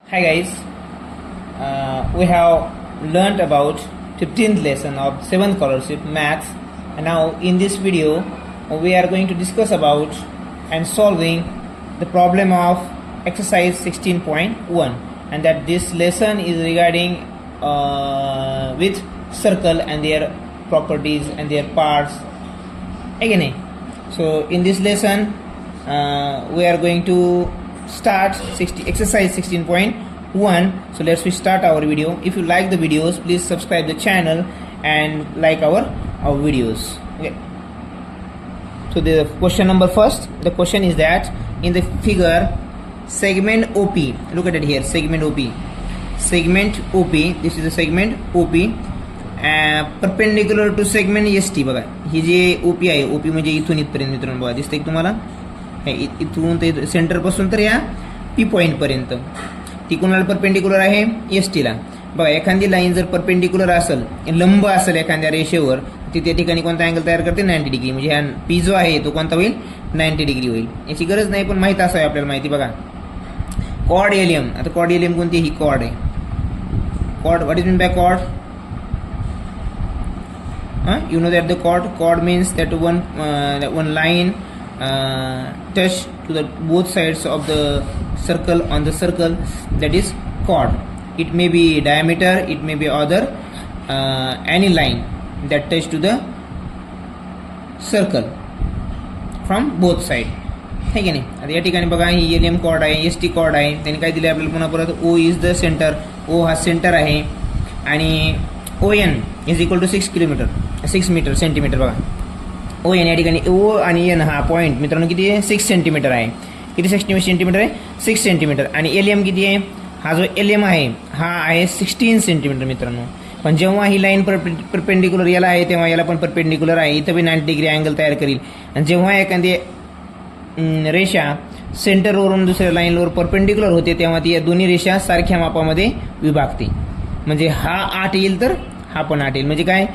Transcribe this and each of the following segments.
Hi guys, we have learned about 15th lesson of 7th scholarship maths, and now in this video we are going to discuss about and solving the problem of exercise 16.1, and that this lesson is regarding with circle and their properties and their parts again. So in this lesson we are going to start exercise 16.1. so let's start our video. If you like the videos, please subscribe the channel and like our videos. Okay, so the question number first, the question is that in the figure segment OP, look at it here, segment OP, this is the segment OP perpendicular to segment ST. बघा ही जे OP आहे, OP म्हणजे इथून इथपर्यंत मित्रांनो बघा दिसतंय तुम्हाला, इथून ते सेंटर पासून तर या पी पॉइंट पर्यंत ती कोणाला परपेंडिक्युलर आहे, ST ला. बघा एखादी लाईन जर परपेंडिक्युलर असेल, लंब असेल एखाद्या रेषेवर, ती त्या ठिकाणी कोणता अँगल तयार करते, 90 डिग्री. म्हणजे हा पी जो आहे तो कोणता होईल, 90 डिग्री होईल. याची गरज नाही पण माहित असावी आपल्याला माहिती. बघा कॉड एलियम, आता कॉड एलियम कोणती, ही कॉड आहे. Cord, what is mean by cord? You know that the chord means that one line touch to the both sides of the circle on the circle, that is chord. It may be diameter, it may be other any line that touch to the circle from both side. है की नाही. आता या ठिकाणी बघा ही एलियम chord आहे, ST कॉर्ड आहे. त्यांनी काय दिले आपल्याला पुन्हा परत, O is the centre, O हा सेंटर आहे आणि ON is equal to 6 metre centimetre. बघा ON या ठिकाणी O आणि N हा पॉईंट मित्रांनो किती आहे, 6 सेंटीमीटर आहे. किती सेंटीमीटर आहे, 6 सेंटीमीटर. आणि LM किती आहे, हा जो LM आहे हा आहे 16 सेंटीमीटर मित्रांनो. पण जेव्हा ही लाईन परपेंडिक्युलर याला आहे तेव्हा याला पण परपेंडिक्युलर आहे, इथं बी 90 डिग्री अँगल तयार करील. आणि जेव्हा एखादी रेषा सेंटरवरून दुसऱ्या लाईनवर परपेंडिक्युलर होते तेव्हा ती या दोन्ही रेषा सारख्या मापामध्ये विभागते. म्हणजे हा 8 येईल तर हा पण 8 येईल. म्हणजे काय,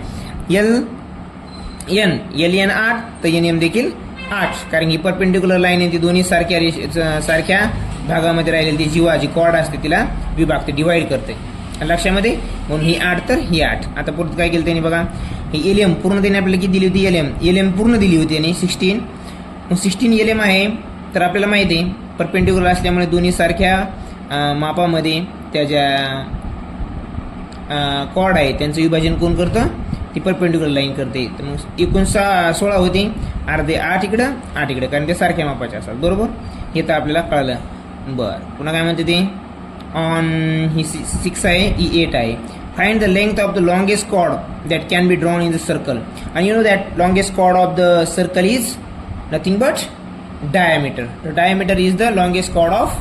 LN 8 तर NM देखील 8, कारण ही परपेंडिक्युलर लाईन आहे ती दोन्ही सारख्या भागामध्ये राहिलेली ती जी कॉर्ड असते तिला विभागते, डिवाइड करते. लक्षामध्ये, म्हणून ही 8 तर ही 8. आता परत काय केलं त्यांनी बघा, ही LM पूर्ण त्याने आपल्याला किती दिली होती, LM पूर्ण दिली होती आणि 16 LM आहे. तर आपल्याला माहिती आहे परपेंडिक्युलर असल्यामुळे दोन्ही सारख्या मापामध्ये त्या ज्या कॉर्ड आहे त्यांचं विभाजन कोण करतं, ती परपेंडिक्युलर लाईन करते. तर मग एकूण 16 होती, अर्धे 8 इकडं 8 इकडं, कारण ते सारख्या मापाचे असतात. बरोबर, हे तर आपल्याला कळलं. बरं, पुन्हा काय म्हणते ते, ऑन ही 6 आहे, ही 8 आहे. Find the length of the longest chord that can be drawn in the circle. आणि you know that longest chord of the circle is nothing but diameter. The diameter is the longest chord of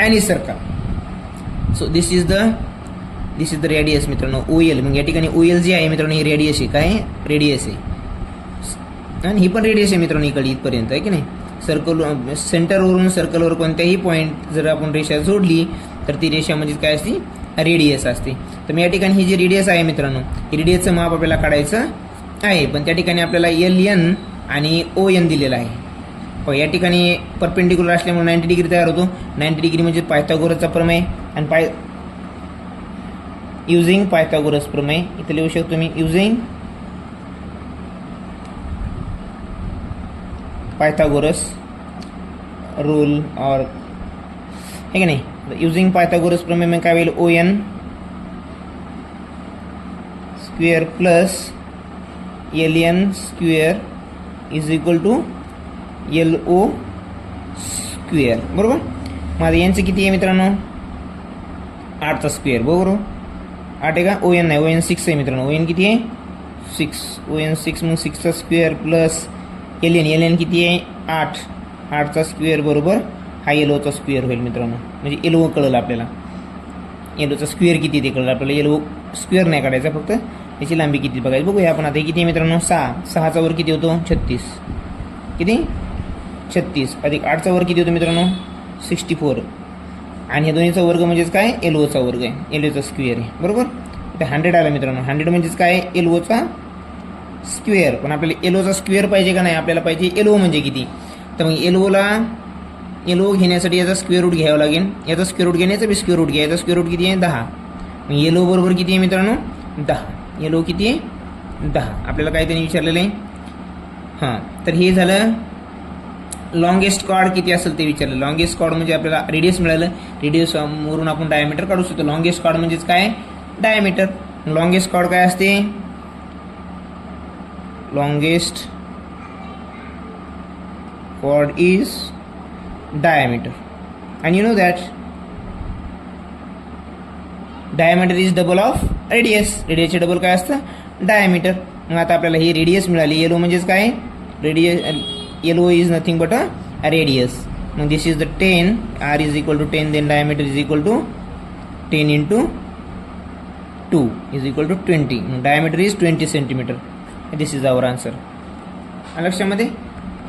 any circle. So this is the radius मित्रांनो, OL. मग या ठिकाणी OL जी आहे मित्रांनो ही radius आहे, काय radius आहे, आणि ही पण रेडियस आहे मित्रांनो इकडे इथपर्यंत, आहे की नाही. सर्कल सेंटरवरून सर्कलवर कोणत्याही पॉईंट जर आपण रेषा जोडली तर ती रेषा म्हणजे काय असते, रेडियस असते. तर मग या ठिकाणी ही जी रेडियस आहे मित्रांनो, ही रेडियसचं माप आपल्याला काढायचं आहे. पण त्या ठिकाणी आपल्याला LN आणि ON दिलेला आहे. या ठिकाणी परपेंडिक्युलर असल्यामुळे 90 डिग्री तयार होतो. 90 डिग्री म्हणजे पायथागोरसचा प्रमेय, आणि युझिंग पायथागोरस प्रमेय इथे लिहू शकतो मी, युझिंग पायथागोरस रूल और, है की नाही. युझिंग पायथागोरस प्रमेय में काय होईल, ON square plus LN square is equal to LO square. बरोबर. मग यांचं किती आहे मित्रांनो, 8चा स्क्वेअर. बरोबर, 8 आहे का, ON नाही, ON 6 आहे मित्रांनो. ON किती आहे, 6, ON 6. मग 6चा स्क्वेअर प्लस LN किती आहे, 8, 8चा स्क्वेअर बरोबर हा LOचा स्क्वेअर होईल मित्रांनो. म्हणजे LO कळलं आपल्याला, LOचा स्क्वेअर किती ते कळलं आपल्याला. LO स्क्वेअर नाही काढायचा, फक्त याची लांबी किती बघायची. बघूया आपण आता. किती आहे मित्रांनो, 6, 6चा वर किती होतो, 36. किती, 36 अधिक 8चा वर्ग किती होतो मित्रांनो, 64. आणि ह्या दोन्हीचा वर्ग म्हणजेच काय, LOचा वर्ग आहे, LOचा स्क्वेअर आहे. बरोबर, इथे 100 आला मित्रांनो. 100 म्हणजेच काय, LOचा स्क्वेअर. पण आपल्याला LOचा स्क्वेअर पाहिजे का नाही, आपल्याला पाहिजे LO म्हणजे किती. तर मग LOला येलो घेण्यासाठी याचा स्क्वेअर रूट घ्यावा लागेल. याचा स्क्वेअर रूट घेण्याचा बी स्क्वेअर रूट घ्या. याचा स्क्वेअर रूट किती आहे 10. मग येलो बरोबर किती आहे मित्रांनो 10. येलो किती आहे 10. आपल्याला काय त्यांनी विचारलेलं आहे. हां तर हे झालं लॉंगेस्ट कॉर्ड किती असेल ते विचारलं. लॉंगेस्ट कॉर्ड म्हणजे आपल्याला रेडियस मिळालं. रेडियस वरून आपण डायमीटर काढू शकतो. लॉंगेस्ट कॉर्ड म्हणजेच काय डायमीटर. लॉंगेस्ट कॉर्ड काय असते longest chord is diameter and you know that diameter is double of radius. radius चे डबल काय असतं diameter. मग आता आपल्याला ही रेडियस मिळाली. येलो म्हणजेच काय radius. Yellow is nothing but a radius. मग दिस is the 10. r is equal to 10 then diameter is equal to 10 into 2 is equal to 20. diameter is 20 centimeter. This is our answer. लक्षामध्ये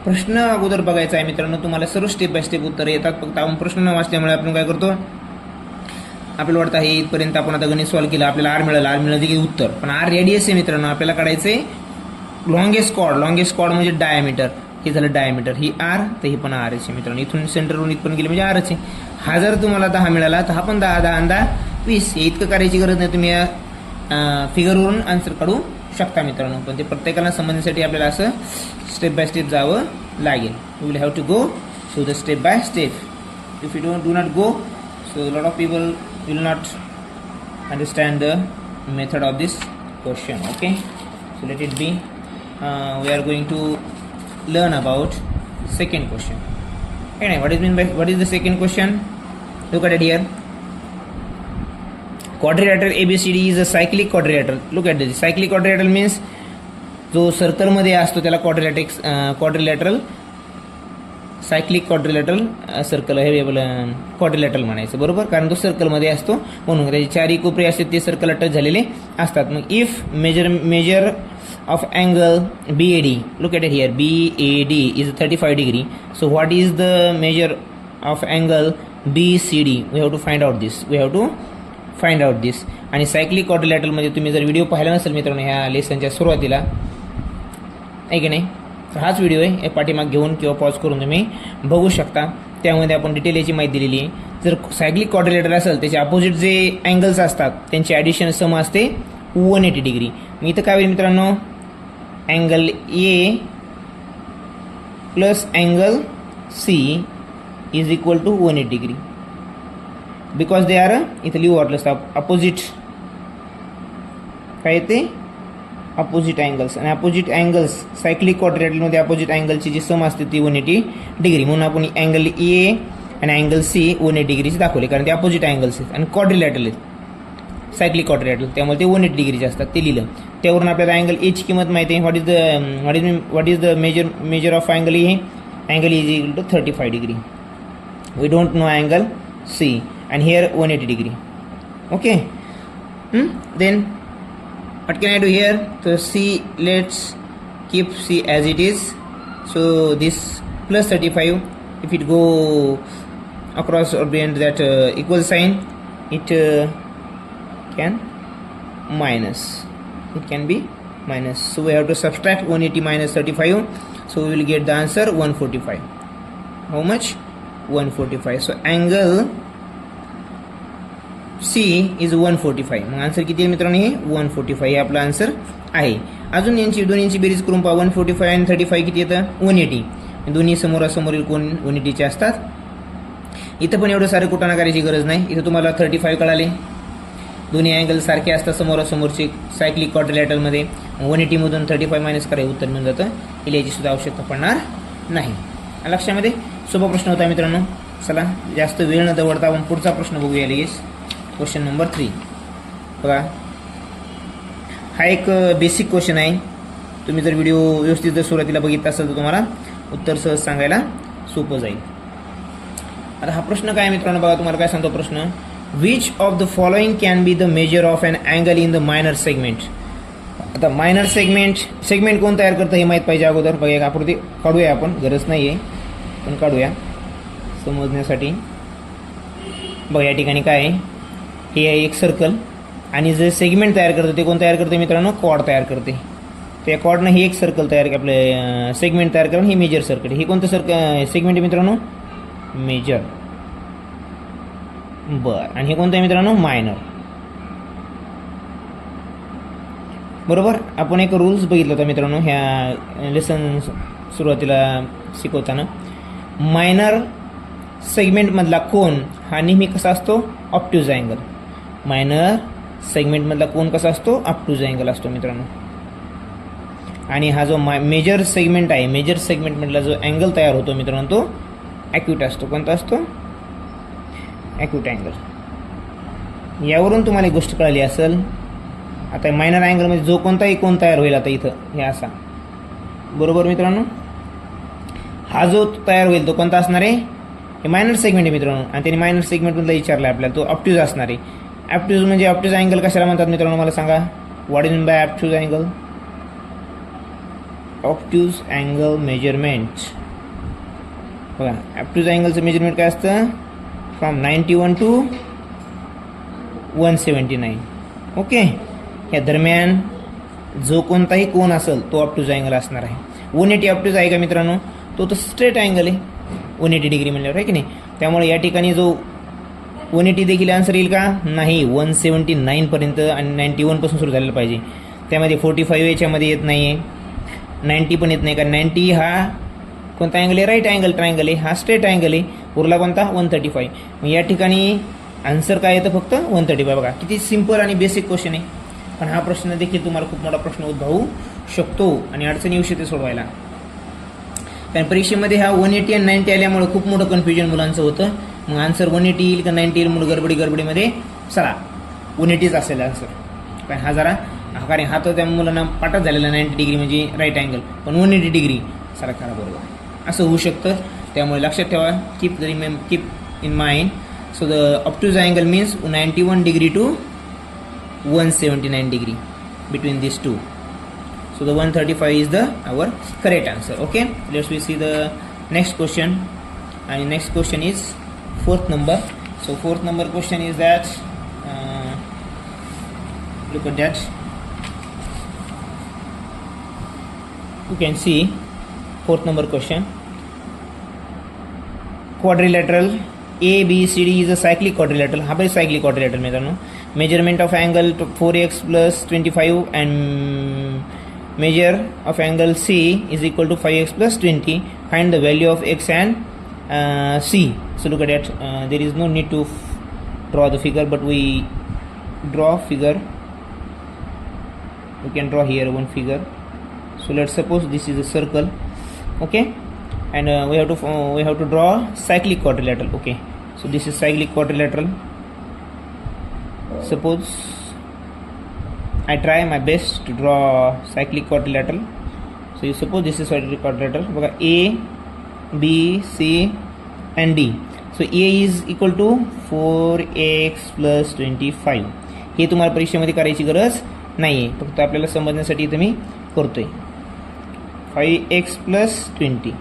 प्रश्न अगोदर बघायचा आहे मित्रांनो. तुम्हाला सर्व स्टेप बाय स्टेप उत्तर येतात. फक्त आपण प्रश्न न वाचल्यामुळे आपण काय करतो आपल्याला वाटतं हे इथपर्यंत आपण आता गणित सॉल्व्ह केलं आपल्याला आर मिळालं की उत्तर. पण आर रेडियस आहे मित्रांनो. आपल्याला काढायचं आहे लॉंगेस्ट कॉर्ड. लॉंगेस्ट कॉर्ड म्हणजे डायमीटर. हे झालं डायमीटर. ही आर तर ही पण आर आहे मित्रांनो. इथून सेंटरवरून इथपर्यंत गेले म्हणजे आरच आहे. हा जर तुम्हाला 10 मिळाला तर हा पण 10 10 10 20. हे इतकं करायची गरज नाही. तुम्ही या फिगरवरून आन्सर काढू शकता मित्रांनो. पण ते प्रत्येकाला समजण्यासाठी आपल्याला असं स्टेप बाय स्टेप जावं लागेल. You will have to go through the step by step. If you do not go so lot of people will not understand the method of this question. Okay so let it be. We are going to learn about second question. what is the second question? Look at it here. Quadrilateral ABCD is a cyclic quadrilateral. Look at this. Cyclic quadrilateral means जो सर्कलमध्ये असतो त्याला quadrilateral cyclic quadrilateral circle हे quadrilateral म्हणायचं बरोबर. कारण तो सर्कलमध्ये असतो म्हणून त्याचे चारही कोपरे असतात ते सर्कल टच झालेले असतात. मग if measure of angle BAD, look at it here, BAD is 35 degree. So what is the measure of angle BCD? We have to find out this. आणि सायक्लिक क्वाड्रिलॅटरल मध्ये तुम्ही जर व्हिडिओ पाहिला नसेल मित्रांनो ह्या लेसनच्या सुरुवातीला आहे की नाही तर हाच व्हिडिओ आहे. हे पाठीमाग घेऊन किंवा पॉज करून तुम्ही बघू शकता. त्यामध्ये आपण डिटेल याची माहिती दिलेली आहे. जर सायक्लिक क्वाड्रिलॅटरल असेल त्याचे अपोजिट जे अँगल्स असतात त्यांची ॲडिशन सम असते 180 डिग्री. मी इथं काय होईल मित्रांनो angle A plus angle C is equal to 180 degree because they are इथं लिहू वाटलं असतं अपोजिट काय येते अपोजिट अँगल्स. आणि अपोजिट अँगल्स सायक्लिक क्वाड्रिलॅटरलमध्ये अपोजिट अँगलची जी सम असते ती 180 डिग्री. म्हणून आपण अँगल ए आणि अँगल सी 180 डिग्रीचे दाखवले कारण ते अपोजिट अँगल्स आहेत आणि क्वाड्रिलॅटरल आहेत सायक्लिक क्वाड्रिलॅटरल त्यामुळे ते 180 डिग्रीचे असतात ते लिहिलं. त्यावरून आपल्याला अँगल एची किंमत माहिती आहे. What is the measure of angle A. Angle is equal to 35 degree. We don't know angle C and here 180 degree. Okay, then what can I do here? So C, let's keep C as it is. So this plus 35, if it go across or beyond that equal sign, it can minus. It can be minus. So we have to subtract 180 minus 35. So we will get the answer 145. How much? 145. So angle C is 145. मग answer किती आहे मित्रांनो हे 145 हे आपला answer आहे. अजून यांची दोन्हींची बेरीज करून पहा. 145 आणि 35 किती येतं 180. दोन्ही समोरासमोरील कोण 180चे असतात. इथं पण एवढं सारं कुटाणा करायची गरज नाही. इथं तुम्हाला 35 कळाले. दोन्ही अँगल सारखे असतात समोरासमोरचे सायक्लिक क्वाड्रिलॅटरलमध्ये. 180 मधून 35 मायनस करायचं उत्तर मिळून जातं. हे लिहायची सुद्धा आवश्यकता पडणार नाही. लक्षामध्ये सोपा प्रश्न होता मित्रांनो. चला जास्त वेळ न दवडता आपण पुढचा प्रश्न बघूया लगेच. क्वेश्चन नंबर 3 बघा. हा एक बेसिक क्वेश्चन आहे. तुम्ही जर व्हिडिओ व्यवस्थित जर सुरुवातीला बघितला असेल तर तुम्हाला उत्तर सहज सांगायला सोपं जाईल. आता हा प्रश्न काय मित्रांनो बघा तुम्हाला काय सांगतो प्रश्न. Which of the following can be the measure of an angle in the minor segment. आता मायनर सेगमेंट कोण तयार करतं हे माहीत पाहिजे अगोदर. बघा एक आकृती काढूया आपण. गरज नाही आहे पण काढूया समजण्यासाठी. बघा या ठिकाणी काय आहे हे आहे एक सर्कल आणि जे सेगमेंट तयार करतं ते कोण तयार करते मित्रांनो कॉर्ड तयार करते. त्या कॉर्डनं हे एक सर्कल तयार आपले सेगमेंट तयार करून हे मेजर सर्कल. हे कोणतं सेगमेंट आहे मित्रांनो मेजर. बरं, आणि हे कोणतं आहे मित्रांनो? मायनर. बरोबर. आपण एक रूल्स बघितला होता मित्रांनो ह्या लेसन सुरुवातीला शिकवताना. मायनर सेगमेंटमधला कोन हा नेहमी कसा असतो? Obtuse angle. मायनर सेगमेंटमधला कोन कसा असतो? ऑप्ट्यूज अँगल असतो मित्रांनो. आणि हा जो मेजर सेगमेंट आहे, मेजर सेगमेंटमधला जो अँगल तयार होतो मित्रांनो तो ॲक्यूट असतो. कोणता असतो? Acute angle. यावरून तुम्हाला एक गोष्ट कळली असेल. आता मायनर अँगलमध्ये जो कोणताही कोन तयार होईल आता इथं हे असा, बरोबर मित्रांनो, हा जो तयार होईल तो कोणता असणार आहे? हे मायनर सेगमेंट आहे मित्रांनो. आणि त्याने मायनर सेगमेंटमधला विचारला आहे आपल्याला, तो ऑप्ट्यूज असणार आहे. ऑप्ट्यूज म्हणजे ऑप्ट्यूज अँगल कशाला म्हणतात मित्रांनो? मला सांगा. What is mean by obtuse angle? Obtuse angle measurement. बघा, ऑप्ट्यूज अँगलचं मेजरमेंट काय असतं? From 91 to 179. ओके. या दरम्यान जो कोणताही कोन असेल तो ऑप्ट्यूज अँगल असणार आहे. 180 ऑप्ट्यूज आहे का मित्रांनो? तो तर स्ट्रेट अँगल आहे 180 डिग्री म्हणल्यावर, आहे की नाही? त्यामुळे या ठिकाणी जो 180 देखील आन्सर येईल का? नाही. 179 पर्यंत आणि 91 पासून सुरू झालेलं पाहिजे. त्यामध्ये 45 याच्यामध्ये येत नाही आहे, 90 पण येत नाही. कारण 90 हा कोणता अँगल आहे? राईट अँगल ट्रायंगल आहे. हा स्ट्रेट अँगल आहे. उरला कोणता? 135. मग या ठिकाणी आन्सर काय येतं? फक्त 135. बघा किती सिम्पल आणि बेसिक क्वेश्चन आहे. पण हा प्रश्न देखील तुम्हाला खूप मोठा प्रश्न उद्भवू शकतो आणि अडचणी येऊ शकते सोडवायला. कारण परीक्षेमध्ये हा 180 आणि 90 आल्यामुळे खूप मोठं कन्फ्युजन मुलांचं होतं. मग आन्सर 180 येईल का 90 येईल म्हणून गडबडीमध्ये चला 180च असेल आन्सर. कारण हा जरा कारण हा तर त्या मुलांना पाठच झालेला 90 डिग्री म्हणजे राईट अँगल, पण 180 डिग्री सारा खरा बरोबर असं होऊ शकतं. त्यामुळे लक्षात ठेवा. Keep in mind. So the obtuse angle means 91 degree to 179 degree between these two. So the 135 is our correct answer. Okay, let's we see the next question. And next question is fourth number. So fourth number question is that look at that. You can see fourth number question. Quadrilateral ABCD is a cyclic quadrilateral. हा पण cyclic quadrilateral मित्रांनो. Measurement of angle 4x plus 25 and measure of angle C is equal to 5x plus 20. Find the value of x and C. So look at that. There is no need to draw the figure, but we draw figure. We can draw here one figure. So let's suppose this is a circle. Okay, and we have to draw cyclic quadrilateral. Okay, so this is cyclic quadrilateral. Suppose I try my best to draw cyclic quadrilateral. So you suppose this is cyclic quadrilateral. बघा A, B, C and D. So A is equal to 4x plus 25. हे तुम्हाला परीक्षेमध्ये करायची गरज नाही आहे, फक्त आपल्याला समजण्यासाठी इथं मी करतोय. 5x plus 20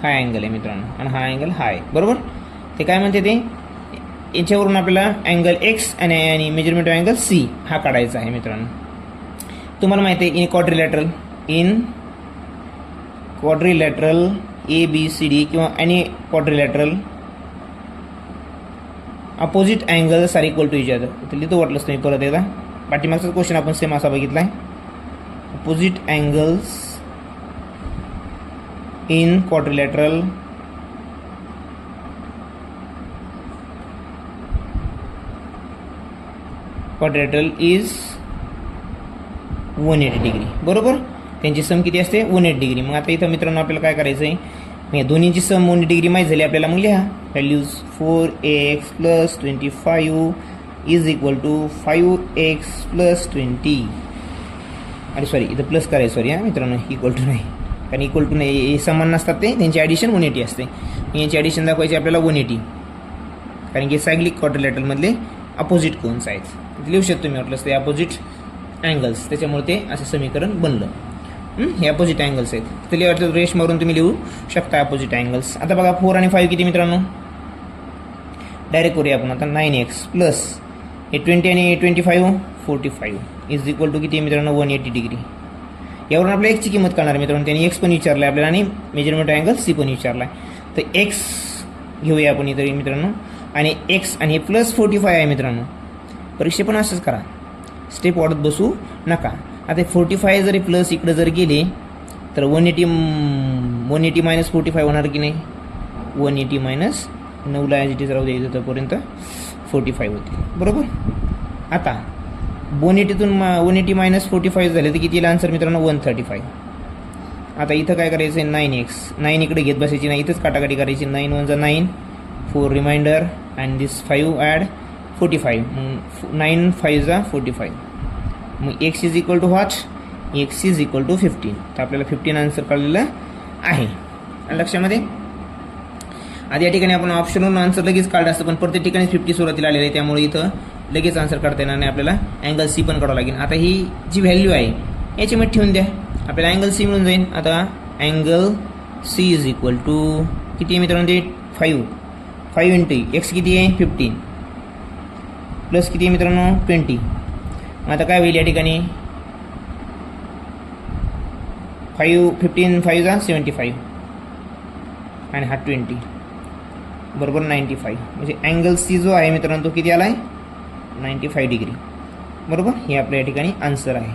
हा अँगल आहे मित्रांनो आणि हा अँगल हा आहे. बरोबर. ते काय म्हणते ते याच्यावरून आपल्याला अँगल एक्स आणि मेजरमेंट ऑफ अँगल सी हा काढायचा आहे मित्रांनो. तुम्हाला माहिती आहे इन क्वाड्रिलॅटरल ABCD किंवा any quadrilateral opposite angles are equal to each other. लिहितो वाटलंच तुम्ही परत एकदा. पाठीमागचा क्वेश्चन आपण सेम असा बघितला आहे. Opposite angles in quadrilateral quadrilateral is 180 degree. बरोबर. त्यांची सम किती असते? 180 डिग्री. मग आता इथं मित्रांनो आपल्याला काय करायचं आहे? मग दोन्हीची सम 180 डिग्री माहीत झाली आपल्याला. मग लिहा values 4x plus 25 is equal to 5x plus 20. अरे सॉरी, इथं प्लस करायचं. सॉरी हां मित्रांनो, इक्वल टू नाही, कारण इक्वल टू नाही हे समान नसतात ते, त्यांची ॲडिशन 180 असते. यांची ॲडिशन दाखवायची आपल्याला 180, कारण की सायक्लिक क्वाड्रिलॅटरमधले अपोजिट कोन्स आहेत. लिहू शकतो मी वाटलंच ते अपोजिट अँगल्स, त्याच्यामुळे ते असं समीकरण बनलं. हे अपोजिट अँगल्स आहेत. तर लिहायचं रेश मारून तुम्ही लिहू शकता अपोजिट अँगल्स. आता बघा 4 आणि 5 किती मित्रांनो? डायरेक्ट करूया आपण आता. 9x प्लस हे 20 आणि 25 45 इज इक्वल टू किती मित्रांनो? 180 डिग्री. यावरून आपल्या एक्सची किंमत करणार मित्रांनो. त्यांनी एक्स पण विचारलं आहे आपल्याला आणि मेजरमेंट अँगल सी पण विचारला आहे. तर एक्स घेऊया आपण इथं मित्रांनो. आणि एक्स आणि हे प्लस 45 आहे मित्रांनो. परीक्षा पण असंच करा, स्टेप वाढत बसू नका. आता 45 जरी प्लस इकडं जर गेले तर 180 मायनस 45 होणार की नाही. 180 मायनस 9ला ॲज इट इज राहू द्यायचं तोपर्यंत 45 होते बरोबर. आता 180 मायनस 45 झाले तर किती येईल आन्सर मित्रांनो 135. आता इथं काय करायचं आहे 9x 9 इकडे घेत बसायची नाही, इथंच काटाकाटी करायची. 9 1 9 4 रिमाइंडर अँड दिस 5 ॲड 45. मग 9 5 45. मग x is equal to what, x is equal to 15. तर आपल्याला 15 आन्सर कळलेलं आहे लक्षामध्ये. आधी या ठिकाणी आपण ऑप्शनवरून आन्सर लगेच काढलं असतं, पण प्रत्येक ठिकाणी 50 सुरुवातीला आलेलं आहे, त्यामुळे इथं लगेच आन्सर काढता येणार नाही. आपल्याला अँगल सी पण काढावं लागेल. आता ही जी व्हॅल्यू आहे याच्यामध्ये ठेवून द्या, आपल्याला अँगल सी मिळून जाईल. आता angle C is equal to किती आहे मित्रांनो ते 5 इंटू एक्स किती आहे 15 प्लस किती आहे मित्रांनो 20. मग आता काय होईल या ठिकाणी 15 5 जा 75 आणि हा 20 बरोबर 95. म्हणजे अँगल सी जो आहे मित्रांनो तो किती आला आहे 95 डिग्री बरोबर. हे आपल्या या ठिकाणी आन्सर आहे.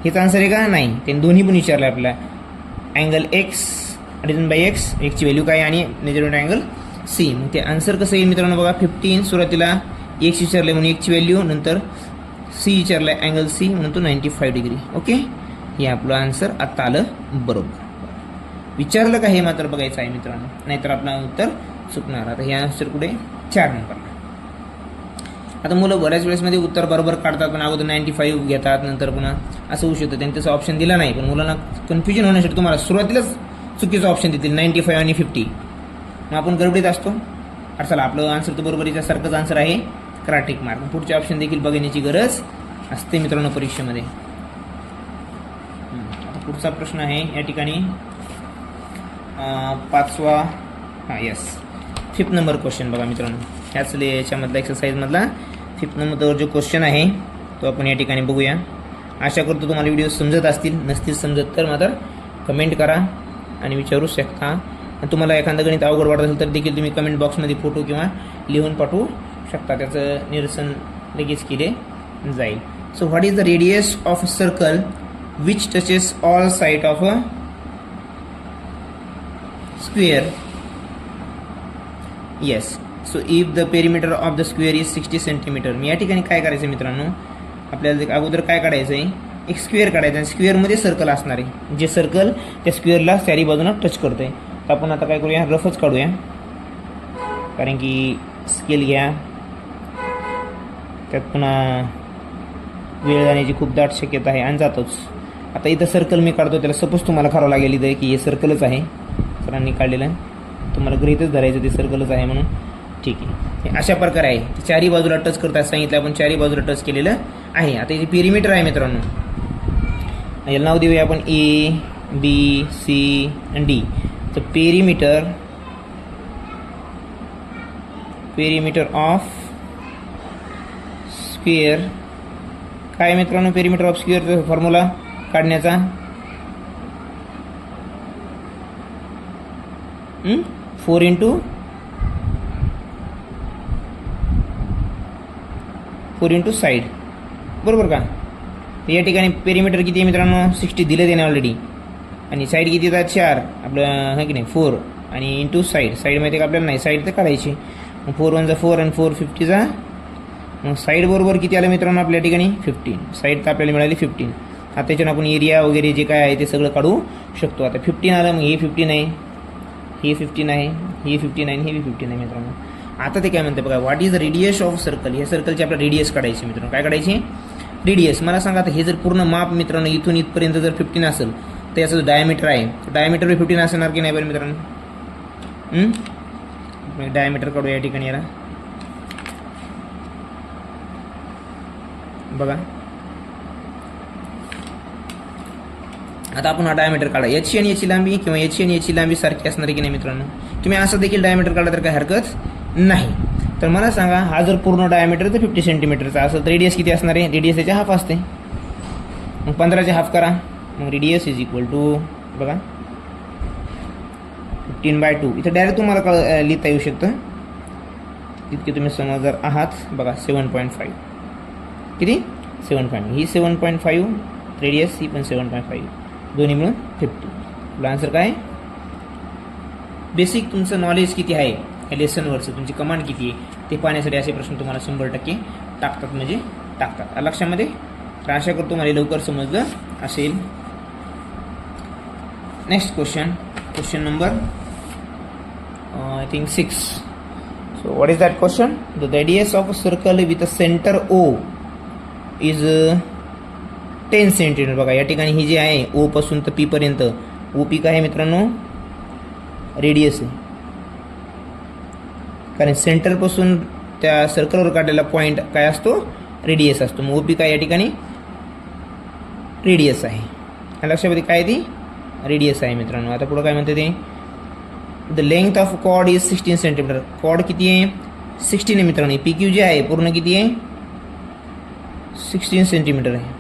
हेच आन्सर आहे का नाही, त्यांनी दोन्ही पण विचारलं आपल्याला. Angle x divided by x, एक्सची व्हॅल्यू काय आणि मेजरमेंट अँगल सी. मग ते आन्सर कसं येईल मित्रांनो बघा. 15 सुरुवातीला एक्स विचारलं म्हणून एक्सची व्हॅल्यू, नंतर सी विचारलं आहे अँगल सी म्हणून तो 95 डिग्री. ओके, हे आपलं आन्सर आत्ता आलं बरोबर. विचारलं का हे मात्र बघायचं आहे मित्रांनो, नाहीतर आपलं उत्तर चुकणार. आता हे आन्सर कुठे 4 नंबर. आता मुलं बऱ्याच वेळेसमध्ये उत्तर बरोबर काढतात, पण अगोदर 95 घेतात, नंतर पुन्हा असं होऊ शकतं. त्यांनी तसं ऑप्शन दिला नाही, पण मुलांना कन्फ्युजन होण्यासाठी तुम्हाला सुरुवातीलाच चुकीचं ऑप्शन देतील 95 आणि 50. मग आपण गडबडीत असतो. अरे चला आपलं आन्सर तर बरोबरीच्या सारखंच आन्सर आहे, करा टिक मार्क. पुढचे ऑप्शन देखील बघण्याची गरज असते मित्रांनो परीक्षेमध्ये. पुढचा प्रश्न आहे या ठिकाणी 5वा, हां यस 5th नंबर क्वेश्चन बघा मित्रांनो. ह्याच याच्यामधला एक्सरसाइजमधला 5th नंबरवर जो क्वेश्चन आहे तो आपण या ठिकाणी बघूया. आशा करतो तुम्हाला व्हिडिओ समजत असतील, नसतील समजत तर मात्र कमेंट करा आणि विचारू शकता. आणि तुम्हाला एखादं गणित अवघड वाटत असेल तर देखील तुम्ही कमेंट बॉक्समध्ये फोटो किंवा लिहून पाठवू शकता, त्याचं निरसन लगेच केले जाईल. So what is the radius of a circle which touches all side of a square. Yes, so if the perimeter of the square is 60 centimetre. मी या ठिकाणी काय करायचं मित्रांनो, आपल्याला अगोदर काय काढायचं आहे, एक स्क्वेअर काढायचं आहे. स्क्वेअरमध्ये सर्कल असणार आहे, जे सर्कल त्या स्क्वेअरला चारी बाजूनं टच करतं आहे. तर आपण आता काय करूया, रफच काढूया, कारण की स्केल घ्या, त्यात पुन्हा वेळ जाण्याची खूप दाट शक्यता आहे आणि जातोच. आता इथं सर्कल मी काढतो, त्याला सपोज तुम्हाला करावं लागेल इथं की हे सर्कलच आहे, सरांनी काढलेलं आहे, तुम्हाला गृहीतच धरायचं ते सर्कलच आहे म्हणून. ठीक आहे, हे अशा प्रकारे आहे, चारी बाजूला टच करता सांगितलं आपण, चारी बाजूला टच केलेलं आहे. आता इथे पेरिमीटर आहे मित्रांनो, याला नाव देऊया आपण ए बी सी आणि डी. तर पेरिमीटर ऑफ स्क्वेअर काय मित्रांनो, पेरिमीटर ऑफ स्क्वेअरचा फॉर्म्युला काढण्याचा 4 इंटू साईड बरोबर का. या ठिकाणी पेरिमीटर किती आहे मित्रांनो 60 दिले त्याने ऑलरेडी, आणि साईड किती येतात 4 आपलं आहे की नाही 4, आणि इंटू साईड माहिती का आपल्याला नाही, साईड तर काढायची. मग 4 1 जा 4 आणि 4 50 जा, मग साईड बरोबर किती आलं मित्रांनो आपल्या ठिकाणी 15. साईड तर आपल्याला मिळाली 15. आता त्याच्यानं आपण एरिया वगैरे जे काय आहे ते सगळं काढू शकतो. आता 15 आलं, मग हे 15 आहे, हे 15 आहे, हे 15 आहे, हे बी 15 आहे मित्रांनो. आता ते काय म्हणते बघा, what is the radius of circle. हे सर्कलची आपल्याला रेडियस काढायची मित्रांनो. काय काढायची रेडियस. मला सांगा आता हे जर पूर्ण माप मित्रांनो इथून इथपर्यंत जर 15 असेल तर याचं जो डायमीटर आहे डायमीटर 15 असणार की नाही बरं मित्रांनो. डायमीटर काढू या ठिकाणी याला बघा. आता आपण हा डायमीटर काढा, याची आणि याची लांबी किंवा याची आणि याची लांबी सारखी असणार की नाही मित्रांनो. तुम्ही असं देखील डायमीटर काढला तर काय हरकत नाही. तर मला सांगा हा जर पूर्ण डायमीटर तर 50 सेंटीमीटरचा असेल तर रेडियस किती असणार आहे, रेडियस याच्या हाफ असते, मग 15चे हाफ करा, मग रेडियस इज इक्वल टू बघा 15/2 इथं डायरेक्ट तुम्हाला लिहिता येऊ शकतं. तितके तुम्ही समजदार आहात. बघा 7.5 किती 7.5 ही 7.5 रेडियस ही पण 7.5 दोन्ही मिळून 50. आपला आन्सर काय बेसिक तुमचं नॉलेज किती आहे या लेसनवरचं तुमची कमांड किती आहे ते पाहण्यासाठी असे प्रश्न तुम्हाला 100% टाकतात म्हणजे टाकतात. लक्षामध्ये तर आशा करतो मला लवकर समजलं असेल. Next question number I think 6. So what is that question? The radius of a circle with a center O is 10 centimetre. बघा या ठिकाणी ही जी आहे O पासून तर P पर्यंत OP काय आहे मित्रांनो रेडियस आहे. कारण सेंटरपासून त्या सर्कलवर काढलेला पॉईंट काय असतो रेडियस असतो. मग OP काय या ठिकाणी रेडियस आहे. लक्षामध्ये काय ती रेडियस आहे मित्रांनो. आता पुढं काय म्हणते ते the length of chord is 16 centimetre. Chord किती आहे 16 आहे मित्रांनो. PQ जे आहे पूर्ण किती आहे 16 सेंटीमीटर आहे.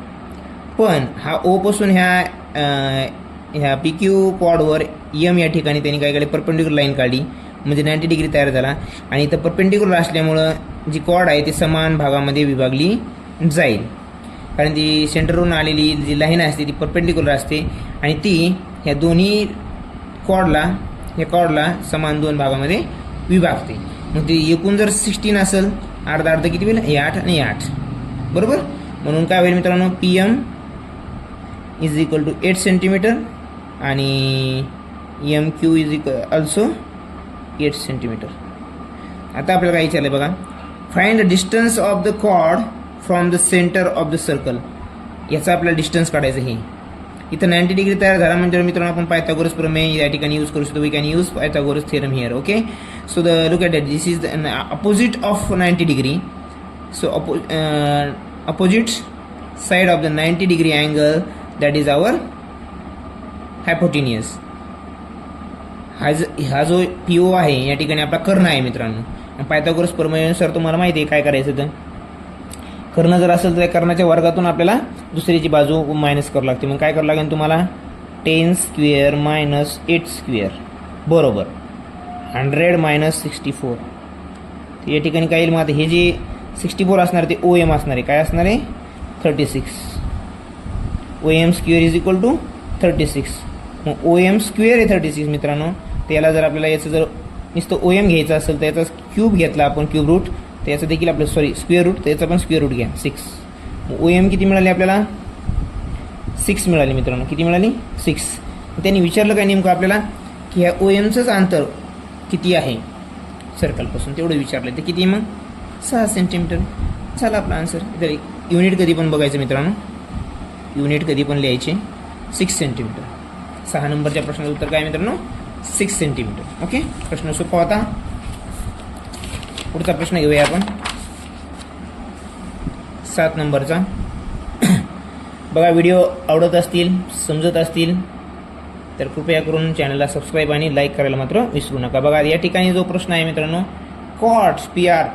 पण हा O पासून ह्या PQ कॉर्डवर M या ठिकाणी त्यांनी काय केलं परपेंडिक्युलर लाईन काढली म्हणजे 90 डिग्री तयार झाला. आणि इथं परपेंडिक्युलर असल्यामुळं जी कॉर्ड आहे ती समान भागामध्ये विभागली जाईल. कारण ती सेंटरवरून आलेली जी लाईन असते ती परपेंडिक्युलर असते आणि ती ह्या दोन्ही कॉर्डला समान 2 भागामध्ये विभागते. मग ती एकूण जर 16 असेल अर्धा अर्धा किती होईल 8 आणि 8 बरोबर. म्हणून काय होईल मित्रांनो PM is equal to 8 centimetre आणि MQ इज ऑल्सो 8 सेंटीमीटर. आता आपल्याला काय विचारलं बघा find the distance of the chord from the centre of the circle. याचा आपल्याला डिस्टन्स काढायचं आहे. इथं 90 डिग्री तयार झाला म्हणजे मित्रांनो आपण पायथागोरस प्रमेय या ठिकाणी यूज करू शकतो. We can use Pythagoras theorem here. Okay so the look at that this is opposite of 90 degree. So opposite side of the 90 degree angle that is our hypotenuse. हा जो PO आहे या ठिकाणी आपला कर्ण आहे मित्रांनो. पायथागोरस प्रमेयानुसार तुम्हाला माहिती आहे काय करायचं तर कर्ण जर असेल तर त्या कर्णाच्या वर्गातून आपल्याला दुसरीची बाजू मायनस करावं लागते. मग काय करावं लागेल तुम्हाला 10 स्क्वेअर मायनस 8 स्क्वेअर बरोबर 100 मायनस 64. या ठिकाणी काय येईल मग आता हे जे 64 असणार ते OM असणार आहे. काय असणार आहे 36. OM square is equal to 36. मग OM स्क्वेअर आहे 36 मित्रांनो. त्याला जर आपल्याला याचं जर नुसतं OM घ्यायचं असेल तर याचा क्यूब घेतला आपण क्यूब रूट तर याचं देखील आपलं स्क्वेअर रूट तर याचा पण स्क्वेअर रूट घ्या 6. OM किती मिळाली आपल्याला 6 मिळाली मित्रांनो. किती मिळाली 6. त्यांनी विचारलं काय नेमकं आपल्याला की ह्या OMचंच अंतर किती आहे सर्कलपासून तेवढं विचारलं. ते किती मग 6 सेंटीमीटर. झाला आपला आन्सर. तर युनिट कधी पण बघायचं मित्रांनो. युनिट कधी पण लिहायचे 6 सेंटीमीटर. 6 नंबरच्या प्रश्नाचं उत्तर काय मित्रांनो 6 सेंटीमीटर. ओके प्रश्न सोपा होता. पुढचा प्रश्न घेऊया आपण 7 नंबरचा. बघा व्हिडिओ आवडत असतील समजत असतील तर कृपया करून चॅनलला सबस्क्राईब आणि लाईक करायला मात्र विसरू नका. बघा या ठिकाणी जो प्रश्न आहे मित्रांनो cord PR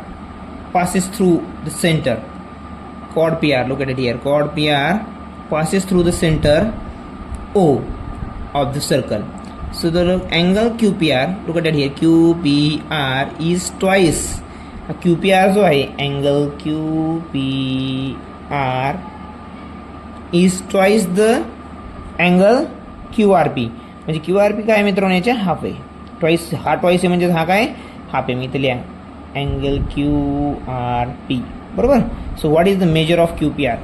passes through the center. Chord PR, look at it here. Chord PR passes through the center O of the circle. So the angle QPR, look at it here. QPR is twice. QPR जो आहे angle QPR is twice the angle QRP. म्हणजे QRP काय मित्रांनो याच्या half आहे. Twice हा twice आहे म्हणजे हा काय हाफ आहे. मी इथे लिहा अँगल QRP बरोबर. So what is the measure of QPR.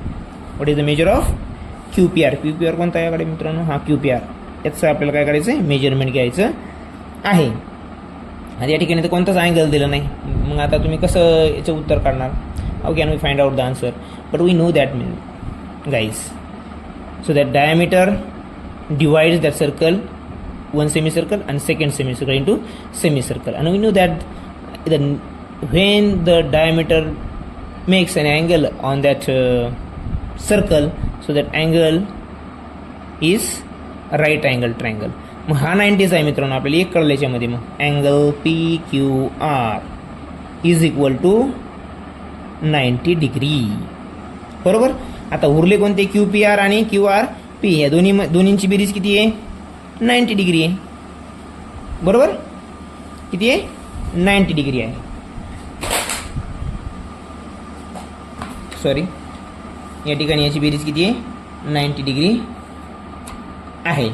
What is the measure of QPR. QPR कोणता याकडे मित्रांनो हा QPR. याचं आपल्याला काय करायचं आहे मेजरमेंट घ्यायचं आहे. आता या ठिकाणी तर कोणताच अँगल दिलं नाही. मग आता तुम्ही कसं याचं उत्तर काढणार. How can we find out the answer. But we know that mean guys. So that diameter divides that circle one semicircle and second semicircle into semicircle, and we know that when the diameter makes an angle on that circle, so that angle is a right angle triangle. मग हा 90 आहे मित्रांनो. आपल्याला एक कळलं याच्यामध्ये मग angle PQR is equal to 90 degree बरोबर. आता उरले कोणते QPR आणि QRP. या दोन्हींची बेरीज किती आहे 90 डिग्री आहे. बरोबर. किती आहे? 90 डिग्री आहे. सॉरी, या ठिकाणी याची बेरीज किती आहे? 90 डिग्री आहे.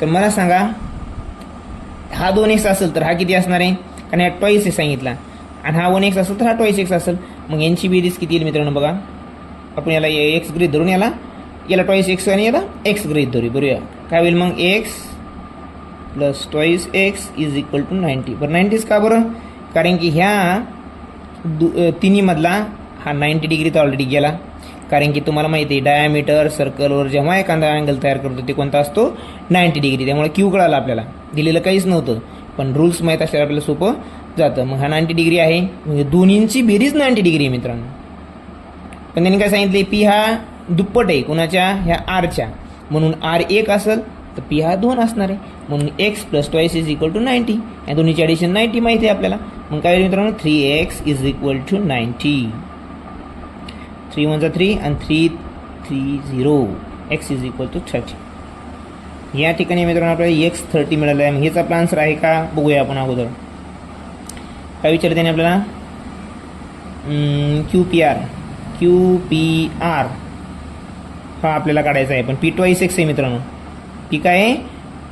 तर मला सांगा, हा 2x असेल तर हा किती असणार आहे? कारण हा टॉईस आहे सांगितला, आणि हा 1x असेल तर हा टॉईस x असेल. मग यांची बेरीज किती येईल मित्रांनो? बघा, आपण याला x गृहीत धरून याला टॉईस x आणि याला x गृहीत धरू. बरोबर, काय होईल मग? x plus twice x is equal to 90. बरं 90 का बरं? कारण की ह्या तिन्हीमधला हा 90 डिग्री तर ऑलरेडी गेला. कारण की तुम्हाला माहिती आहे, डायमीटर सर्कलवर जेव्हा एखादा अँगल तयार करतो ते कोणता असतो? 90 डिग्री. त्यामुळे क्यू कळाला आपल्याला, दिलेलं काहीच नव्हतं, पण रूल्स माहीत असल्यावर आपल्याला सोपं जातं. मग हा 90 डिग्री आहे, म्हणजे दोन्हींची बेरीज 90 डिग्री आहे मित्रांनो. पण त्यांनी काय सांगितले? पी हा दुप्पट आहे कुणाच्या? ह्या आरच्या. म्हणून आर 1 असेल तर पी हा 2 असणार आहे. म्हणून x plus twice is equal to 90. या दोन्हीची ॲडिशन 90 माहिती आहे आपल्याला. मग काय होईल मित्रांनो? 3x is equal to 90. 3 1 3 आणि 3 3 0. X is equal to 30. या ठिकाणी मित्रांनो आपल्याला एक्स 30 मिळालं आहे. मग हेच आपला आन्सर आहे का? बघूया आपण अगोदर. काय विचारते त्याने आपल्याला? QPR हा आपल्याला काढायचा आहे. पण P टॉईस x आहे मित्रांनो. P काय आहे?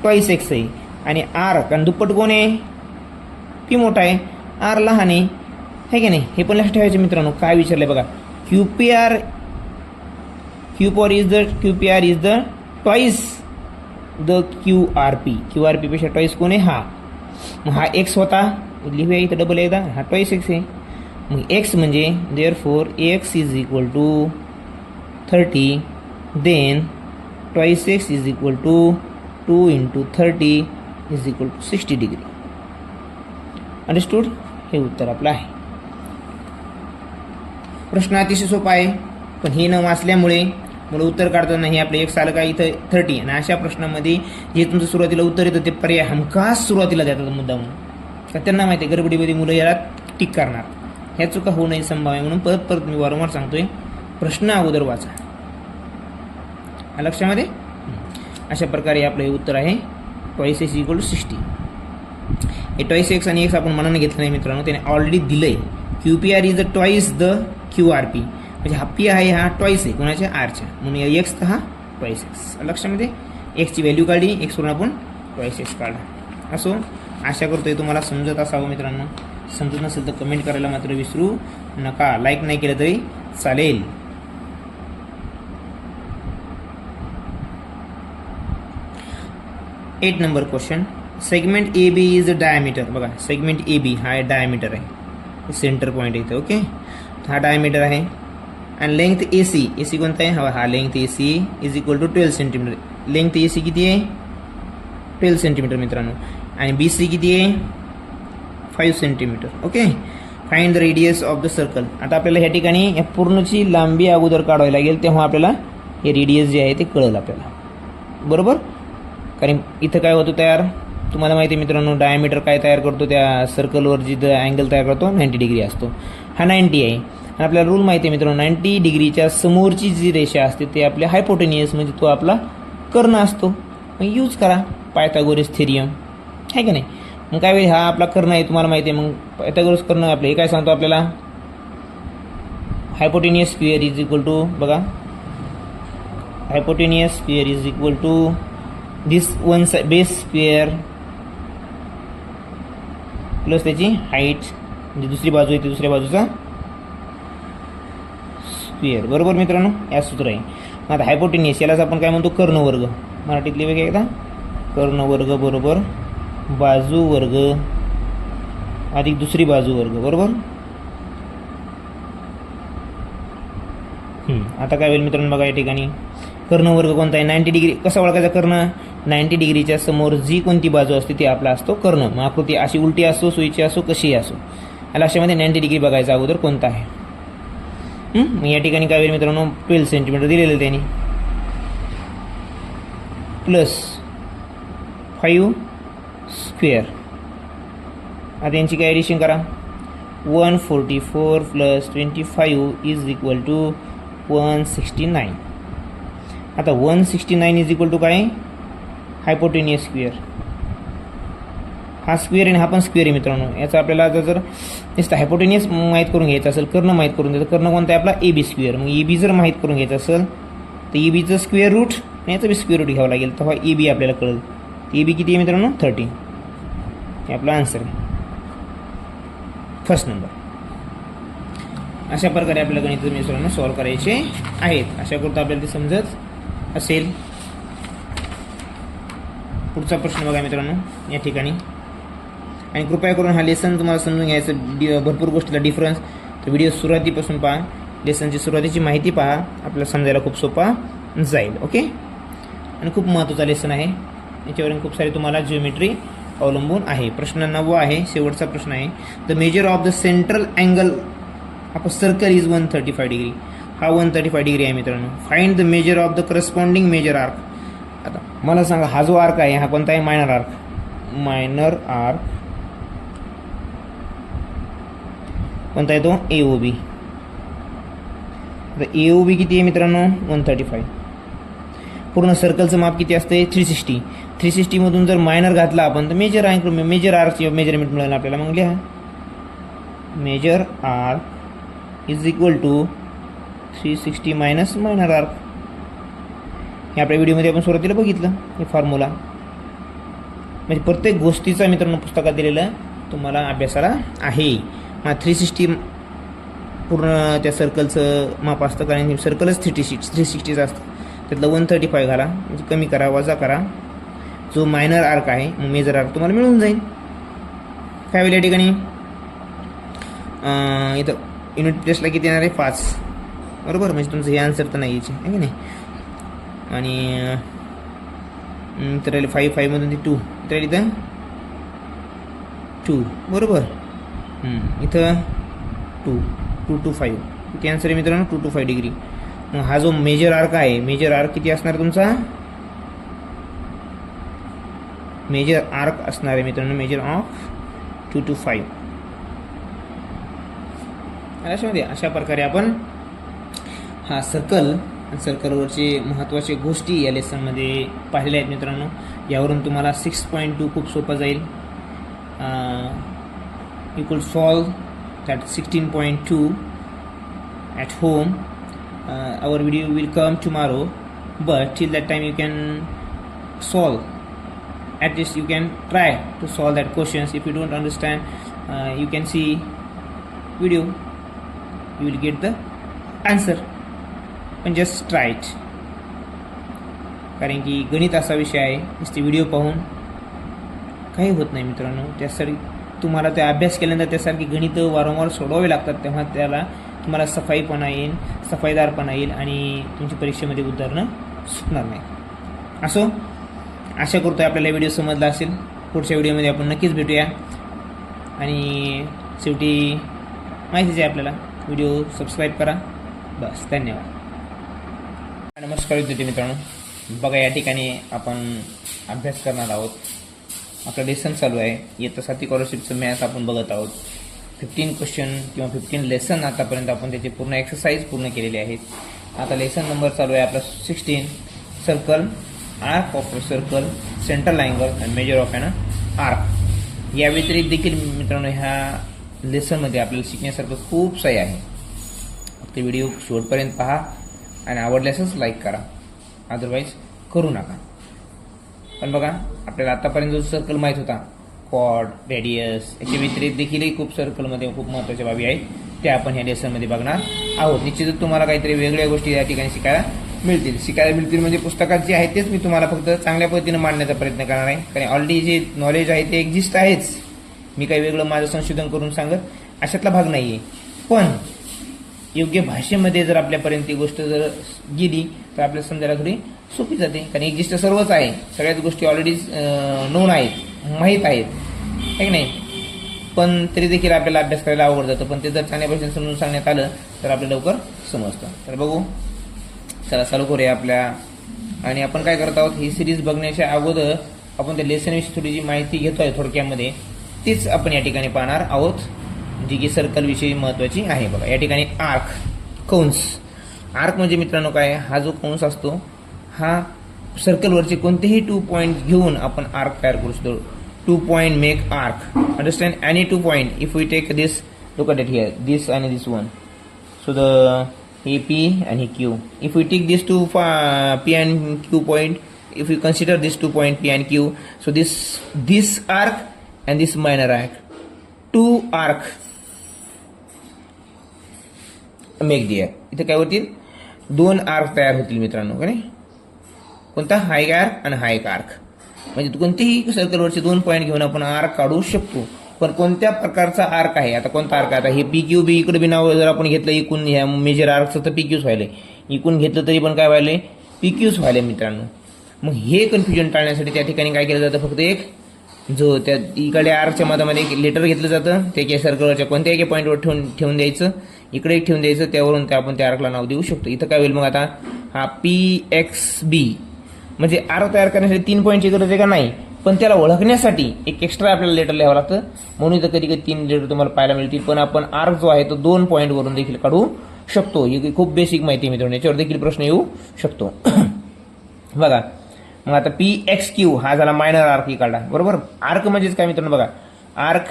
टॉईस x आहे. आणि R, कारण दुप्पट कोण आहे? P मोठा आहे, R लहान आहे की नाही? हे पण लक्षात ठेवायचं मित्रांनो. काय विचारलं आहे बघा, QPR is the twice the QRP पेक्षा टॉईस कोण आहे? हा. मग हा x होता, लिहूया इथं डबल एकदा, हा टॉईस x आहे. मग x म्हणजे therefore x is equal to 30, then twice x is equal to 2 × 30 is equal to 60 degree. Understood? हे उत्तर आपलं आहे. प्रश्न अतिशय सोपा आहे, पण हे न वाचल्यामुळे मला उत्तर काढताना हे आपलं x आलं का इथं 30. आणि अशा प्रश्नामध्ये जे तुमचं सुरुवातीला उत्तर येतं ते पर्याय हमखास सुरुवातीला देतात मुद्दा म्हणून. का त्यांना माहिती आहे गडबडीमध्ये मुलं याला टिक करणार. ह्या चुका होऊ नये संभव आहे, म्हणून परत मी वारंवार सांगतोय, प्रश्न अगोदर वाचा. लक्षामध्ये? अशा प्रकारे आपलं हे उत्तर आहे. Twice x equal to 60. हे टॉईस x आणि x आपण मनाने घेतलं नाही मित्रांनो, त्याने ऑलरेडी दिलंय. QPR is the twice the QRP. म्हणजे हा P आहे, हा टॉईस आहे कोणाच्या? आरच्या. म्हणून x तर हा टॉईस x. लक्षामध्ये? एक्सची व्हॅल्यू काढली, एक्सवरून आपण टॉईस x काढला. असो, आशा करतोय तुम्हाला समजत असावं मित्रांनो. समजत नसेल तर कमेंट करायला मात्र विसरू नका. लाईक नाही केलं तरी चालेल. Eight number question. Segment AB is the diameter. बघा, सेगमेंट AB हा डायमीटर आहे, सेंटर पॉईंट इथे. ओके, हा डायमीटर आहे. आणि लेंथ AC कोणता आहे? हा length AC is equal to 12 centimetre. Length AC किती आहे? 12 सेंटीमीटर मित्रांनो. आणि BC किती आहे? 5 centimetre. Okay, find the radius of the circle. आता आपल्याला ह्या ठिकाणी या पूर्णची लांबी अगोदर काढावी लागेल, तेव्हा आपल्याला हे रेडियस जे आहे ते कळेल आपल्याला. बरोबर? कारण इथं काय होतं तयार? तुम्हाला माहिती आहे मित्रांनो, डायमीटर काय तयार करतो? त्या सर्कलवर जिथं अँगल तयार करतो 90 डिग्री असतो. हा 90 आहे. आणि आपल्याला रूल माहिती आहे मित्रांनो, 90 डिग्रीच्या समोरची जी रेषा असते ते आपले हायपोटेनियस, म्हणजे तो आपला कर्ण असतो. मग यूज करा पायथागोरस थेरियम, आहे की नाही? मग काय वेळ हा आपला कर्ण आहे, तुम्हाला माहिती आहे. मग पायथागोरस कर्ण आपले हे काय सांगतो आपल्याला? Hypotenuse square is equal to, बघा, hypotenuse square is equal to this one base square plus त्याची हाईट, म्हणजे दुसरी बाजू आहे ती दुसऱ्या बाजूचा स्क्वेअर. बरोबर मित्रांनो? या सूत्र आहे. मग आता हायपोटेनियस यालाच आपण काय म्हणतो? कर्णवर्ग. मराठीतले वेगळे एकदा, कर्णवर्ग बरोबर बाजू वर्ग अधिक दुसरी बाजू वर्ग. बरोबर? आता काय होईल मित्रांनो? बघा, या ठिकाणी कर्णवर्ग कोणता आहे? 90 डिग्री. कसा ओळखायचा कर्ण? 90 डिग्रीच्या समोर जी कोणती बाजू असते ती आपला असतो कर्ण. मग आकृती अशी उलटी असो, सुईची असो, कशीही असो, याला अशामध्ये 90 डिग्री बघायचा अगोदर कोणता आहे. मग या ठिकाणी काय होईल मित्रांनो? 12 सेंटीमीटर दिलेलं त्यांनी, प्लस 5 स्क्वेअर. आता यांची काय ॲडिशन करा? 144 प्लस 25 इज इक्वल टू 169. आता 169 इज इक्वल टू काय? Hypotenuse square. हा स्क्वेअर आणि हा पण स्क्वेअर आहे मित्रांनो. याचा आपल्याला आता जर नुसतं हायपोटेनियस माहीत करून घ्यायचं असेल, कर्ण माहीत करून घ्यायचं, कर्ण कोणता आहे आपला ए बी स्क्वेअर. मग ए बी जर माहीत करून घ्यायचं असेल तर ए बीचं स्क्वेअर रूट आणि याचं बी स्क्वेअर रूट घ्यावं लागेल, तेव्हा ए बी आपल्याला कळेल. ए बी किती आहे मित्रांनो 13. हे आपला आन्सर आहे फर्स्ट नंबर. अशा प्रकारे आपल्याला गणित मित्रांनो सॉल्व्ह करायचे आहेत. अशा करता आपल्याला ते समजत असेल. पुढचा प्रश्न बघा मित्रांनो या ठिकाणी. आणि कृपया करून हा लेसन तुम्हाला समजून घ्यायचं, भरपूर गोष्टीला डिफरन्स, तर व्हिडिओ सुरुवातीपासून पहा, लेसनची सुरुवातीची माहिती पहा, आपल्याला समजायला खूप सोपा जाईल. ओके. आणि खूप महत्त्वाचा लेसन आहे, याच्यावरून खूप सारी तुम्हाला जिओमेट्री अवलंबून आहे. प्रश्न 9 आहे, शेवटचा प्रश्न आहे. The measure of the central angle of a circle is 135 degree. हा 135 डिग्री आहे मित्रांनो. Find the measure of the corresponding major arc. आता मला सांगा हा जो आर्क आहे हा कोणता आहे? Minor arc. मायनर आर्क कोणता आहे तो? AOB. तर AOB किती आहे मित्रांनो? 135. पूर्ण सर्कलचं माप किती असते? 360. 360 मधून जर मायनर घातला आपण तर मेजर आर्कची मेजरमेंट मिळेल आपल्याला. मग लिहा major arc is equal to 360 minus minor arc. हे आपल्या व्हिडिओमध्ये आपण सुरुवातीला बघितलं हे फॉर्म्युला. म्हणजे प्रत्येक गोष्टीचा मित्रांनो पुस्तकात दिलेलं तुम्हाला अभ्यासाला आहे. मग 360 पूर्ण त्या सर्कलचं माप असतं, कारण सर्कलच 360चं असतं. त्यातलं 135 घाला, म्हणजे कमी करा, वजा करा. जो मायनर आर्क आहे मग मेजर आर्क तुम्हाला मिळून जाईल. काय होईल या ठिकाणी? इथं युनिट प्लेसला किती येणार आहे? 5. बरोबर. म्हणजे तुमचं हे आन्सर तर नाही यायचे आहे की नाही. आणि तर राहिले 5 मधून ते 2 तर इथं 2. बरोबर. इथं 2 to 5 किती आन्सर आहे मित्रांनो? 2 to 5 डिग्री. मग हा जो मेजर आर्क आहे, मेजर आर्क किती असणार तुमचा? मेजर आर्क असणार आहे मित्रांनो मेजर ऑफ 2 to 5. अशा प्रकारे आपण हा सर्कलवरचे महत्त्वाचे गोष्टी या लेसनमध्ये पाहिलेल्या आहेत मित्रांनो. यावरून तुम्हाला 6.2 खूप सोपं जाईल. You could solve that 16.2 at home. Our video will come tomorrow, but till that time you can solve. At least you can try to solve that questions. If you don't understand, you can see video. You will get the answer. And just try it. कारण की गणित असा विषय आहे, नुसते video पाहून काही होत नाही मित्रांनो. त्यासाठी तुम्हाला ते अभ्यास केल्यानंतर त्यासारखी गणितं वारंवार सोडवावे लागतात, तेव्हा त्याला तुम्हाला सफाईपणा येईल, सफाईदारपणा येईल आणि तुमची परीक्षेमध्ये उतरणं सुटणार नाही. असो, आशा करतो आपल्याला व्हिडिओ समजला असेल. पुढच्या व्हिडिओमध्ये आपण नक्कीच भेटूया. आणि शेवटी माहितीच आहे आपल्याला, व्हिडिओ सबस्क्राईब करा. बस, धन्यवाद. नमस्कार विद्यार्थी मित्रांनो. बघा या ठिकाणी आपण अभ्यास करणार आहोत. आपलं लेसन चालू आहे. इयत्ता 7 स्कॉलरशिपचं मॅथ आपण बघत आहोत. 15 क्वेश्चन किंवा 15 लेसन आतापर्यंत आपण त्याचे पूर्ण एक्सरसाइज पूर्ण केलेले आहेत. आता लेसन नंबर चालू आहे आपला 16. Circle, arc of a circle, central angle and measure of an arc. या व्यतिरिक्त देखील मित्रांनो ह्या लेसनमध्ये आपल्याला शिकण्यासारखं खूप काही आहे. फक्त व्हिडिओ शेवटपर्यंत पहा आणि आवडल्यासच लाईक करा, अदरवाईज करू नका. पण बघा आपल्याला आतापर्यंत जो सर्कल माहीत होता, कॉर्ड, रेडियस, याच्या व्यतिरिक्त देखील खूप सर्कलमध्ये खूप महत्त्वाच्या बाबी आहेत, त्या आपण ह्या लेसनमध्ये बघणार आहोत. निश्चितच तुम्हाला काहीतरी वेगळ्या गोष्टी या ठिकाणी शिकायला मिळतील म्हणजे पुस्तकात जे आहे तेच मी तुम्हाला फक्त चांगल्या पद्धतीने मांडण्याचा प्रयत्न करणार आहे. कारण ऑलरेडी जे नॉलेज आहे ते एक्झिस्ट आहेच. मी काही वेगळं माझं संशोधन करून सांगत अशातला भाग नाही आहे. पण योग्य भाषेमध्ये जर आपल्यापर्यंत ती गोष्ट जर गेली तर आपल्याला समजायला थोडी सोपी जाते. कारण एक्झिस्ट सर्वच आहे, सगळ्याच गोष्टी ऑलरेडी नोन आहेत, माहीत आहेत, आहे की नाही. पण तरी देखील आपल्याला अभ्यास करायला आवड जातं. पण ते जर चांगल्या भाषेने समजून सांगण्यात आलं तर आपल्याला लवकर समजतं. तर बघू, चला चालू करूया आपल्या. आणि आपण काय करत आहोत, ही सिरीज बघण्याच्या अगोदर आपण त्या लेसनविषयी थोडी जी माहिती घेतोय थोडक्यामध्ये, तीच आपण या ठिकाणी पाहणार आहोत, जी की सर्कलविषयी महत्त्वाची आहे. बघा या ठिकाणी आर्क, कंस. आर्क म्हणजे मित्रांनो काय, हा जो कंस असतो हा सर्कलवरचे कोणतेही 2 पॉईंट घेऊन आपण आर्क तयार करू शकतो. 2 point make arc. Understand? Any 2 point. If we take this, look at it here, this and this one. So the P and Q. If we take these two P and Q point, if we consider these 2 point P and Q, so this arc and this minor arc, 2 arc make the arc. इथे काय होतील? 2 arc तयार होतील मित्रांनो. का नाही? कोणता? हाय arc आणि हाय आर्क. म्हणजे कोणतेही सर्कलवरचे 2 पॉईंट घेऊन आपण आर्क काढू शकतो. पण कोणत्या प्रकारचा आर्क आहे? आता कोणता आर्क? आता हे पी क्यू बी इकडे बी नाव जर आपण घेतलं इकून, ह्या मेजर आर्कचं तर पी क्यूच व्हायले, इकून घेतलं तरी पण काय व्हायले? पी क्यूच व्हायले मित्रांनो. मग हे कन्फ्युजन टाळण्यासाठी त्या ठिकाणी काय केलं जातं? फक्त एक जो त्या इकडे आर्कच्या मधामध्ये एक लेटर घेतलं जातं, त्याच्या सर्कलवरच्या कोणत्याही पॉईंटवर ठेवून द्यायचं, इकडे एक ठेवून द्यायचं, त्यावरून आपण त्या आर्कला नाव देऊ शकतो. इथं काय होईल मग आता? हा PXB म्हणजे आर्क तयार करण्यासाठी 3 पॉईंटची गरज आहे का? नाही. पण त्याला ओळखण्यासाठी एक एक्स्ट्रा आपल्याला लेटर लिहावं लागतं, म्हणून इथं कधी कधी 3 लेटर तुम्हाला पाहायला मिळतील. पण आपण आर्क जो आहे तो 2 पॉईंटवरून देखील काढू शकतो. ही खूप बेसिक माहिती मित्रांनो, याच्यावर देखील प्रश्न येऊ शकतो. बघा मग आता PXQ हा झाला मायनर आर्क काढला, बरोबर. आर्क म्हणजेच काय मित्रांनो? बघा, arc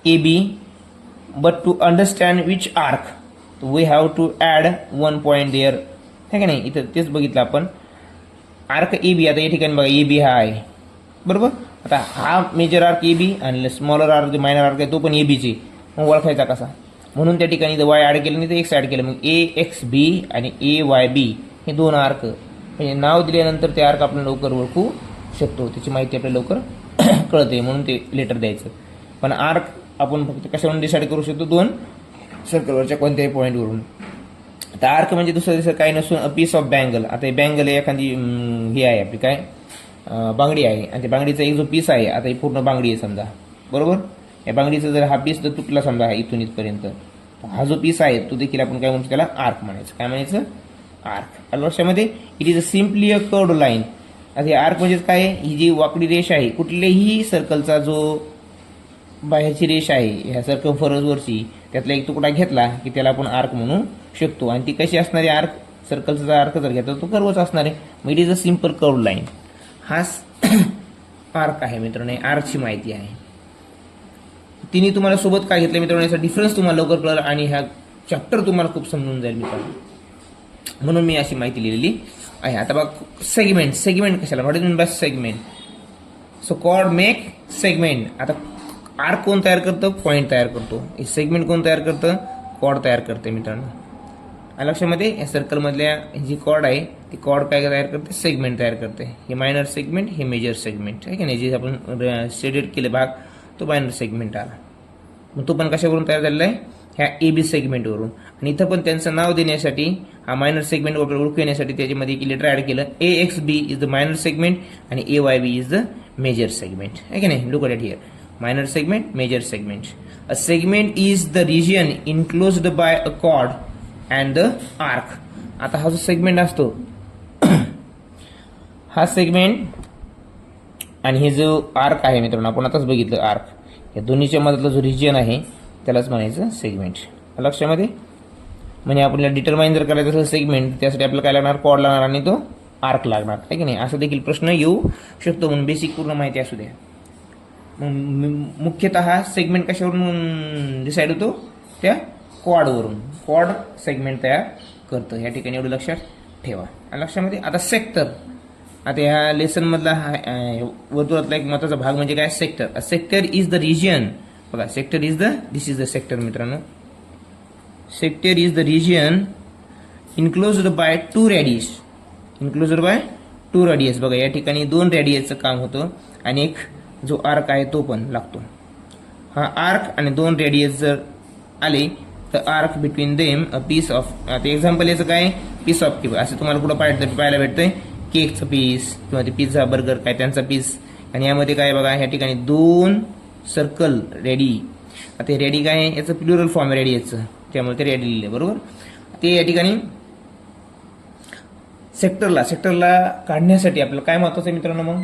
AB, but to understand which arc we have to add 1 point there, है का नाही? इथं तेच बघितलं आपण. आर्क AB, आता या ठिकाणी बघा AB हा आहे, बरोबर. आता हा मेजर आर्क AB आणि स्मॉलर आर्क मायनर आर्क आहे तो पण ABची. मग ओळखायचा कसा? म्हणून त्या ठिकाणी इथं Y ॲड केलं नाही तर X ॲड केलं. मग AXB आणि AYB हे 2 आर्क, म्हणजे नाव दिल्यानंतर ते आर्क आपण लवकर ओळखू शकतो, त्याची माहिती आपल्याला लवकर कळते, म्हणून ते लेटर द्यायचं. पण आर्क आपण फक्त कशावरून डिसाईड करू शकतो? 2 सर्कलवरच्या कोणत्याही पॉईंटवरून. आता आर्क म्हणजे दुसरं काही नसून अ पीस ऑफ बँगल. आता हे बँगल आहे, एखादी हे आहे आपली काय बांगडी आहे, आणि त्या बांगडीचा एक जो पीस आहे, आता ही पूर्ण बांगडी आहे समजा, बरोबर. या बांगडीचा जर हा पीस जर तुटला समजा इथून इथपर्यंत, हा जो पीस आहे तो देखील आपण काय म्हणतो? त्याला आर्क म्हणायचं. काय म्हणायचं? आर्क. लक्षामध्ये it is a simply a curved line. आता हे आर्क म्हणजे काय? ही जी वाकडी रेष आहे, कुठल्याही सर्कलचा जो बाहेरची रेष आहे ह्या सर्कमफरसवरची, त्यातला एक तुकडा घेतला की त्याला आपण आर्क म्हणू शकतो. आणि ती कशी असणारी? आर्क सर्कलचा आर्क जर घेतला तो कर्वच असणार आहे. मग it is a simple curved line. हा आर्क आहे मित्रांनो, आर्कची माहिती आहे. तिने तुम्हाला सोबत काय घेतलं मित्रांनो? याचा डिफरन्स तुम्हाला लवकर कळेल आणि ह्या चॅप्टर तुम्हाला खूप समजून जाईल मित्रांनो, म्हणून मी अशी माहिती लिहिलेली आहे. आता बघ, सेगमेंट. सेगमेंट कशाला? What is mean by segment? So chord make segment. आता आर्क कोण तयार करतं? पॉईंट तयार करतो. हे सेगमेंट कोण तयार करतं? कॉर्ड तयार करते मित्रांनो. लक्षामध्ये या सर्कलमधल्या जी कॉर्ड आहे ती कॉर्ड काय तयार करते? सेगमेंट तयार करते. हे मायनर सेगमेंट, हे मेजर सेगमेंट आहे की नाही. जे आपण शेडेड केले भाग तो मायनर सेगमेंट आला. मग तो पण कशावरून तयार झालेला आहे? ह्या AB सेगमेंटवरून. आणि इथं पण त्यांचं नाव देण्यासाठी हा मायनर सेगमेंट ओळखू येण्यासाठी त्याच्यामध्ये एक लेटर ॲड केलं. AXB is the minor segment आणि AYB is the major segment, आहे की नाही. Look at it here. Minor segment, major segment. A segment is the region enclosed by a chord and the arc. आता हा जो segment असतो हा segment आणि हे जो आर्क आहे मित्रांनो, आपण आताच बघितलं आर्क, या दोन्हीच्या मधला जो रिजन आहे त्यालाच म्हणायचं सेगमेंट. लक्षामध्ये म्हणजे आपल्याला डिटरमाइन जर करायचं असेल सेगमेंट, त्यासाठी आपल्याला काय लागणार? कॉर्ड लागणार आणि तो आर्क लागणार, आहे की नाही. असं देखील प्रश्न येऊ शकतो, म्हणून बेसिक पूर्ण माहिती असू द्या. मुख्यतः सेगमेंट कशावरून डिसाईड होतो? त्या कॉर्डवरून. कॉर्ड सेगमेंट तयार करतं. या ठिकाणी एवढं लक्षात ठेवा. लक्षामध्ये आता सेक्टर. आता ह्या लेसन मधला वर्तुळातला एक महत्वाचा भाग म्हणजे काय? Sector. A sector is the region. बघा, sector is the, this is the sector मित्रांनो. Sector is the region enclosed by 2 radius. Enclosed by 2 radius. बघा, या ठिकाणी 2 रेडियसचं काम होतं आणि एक जो आर्क आहे तो पण लागतो. हा आर्क आणि 2 रेडियस जर आले तर arc between them a piece of. आता एक्झाम्पल याचं काय? Piece of cake. असं तुम्हाला कुठं पाहायला भेटतंय? केकचं पीस किंवा ते पिझ्झा बर्गर काय त्यांचा पीस. आणि यामध्ये काय बघा, ह्या ठिकाणी 2 सर्कल रेडी. आता हे रेडी काय आहे? याचं प्लुरल फॉर्म आहे रेडियसचं, त्यामुळे ते रेडी लिहिले, बरोबर. ते या ठिकाणी सेक्टरला काढण्यासाठी आपल्याला काय महत्वाचं आहे मित्रांनो? मग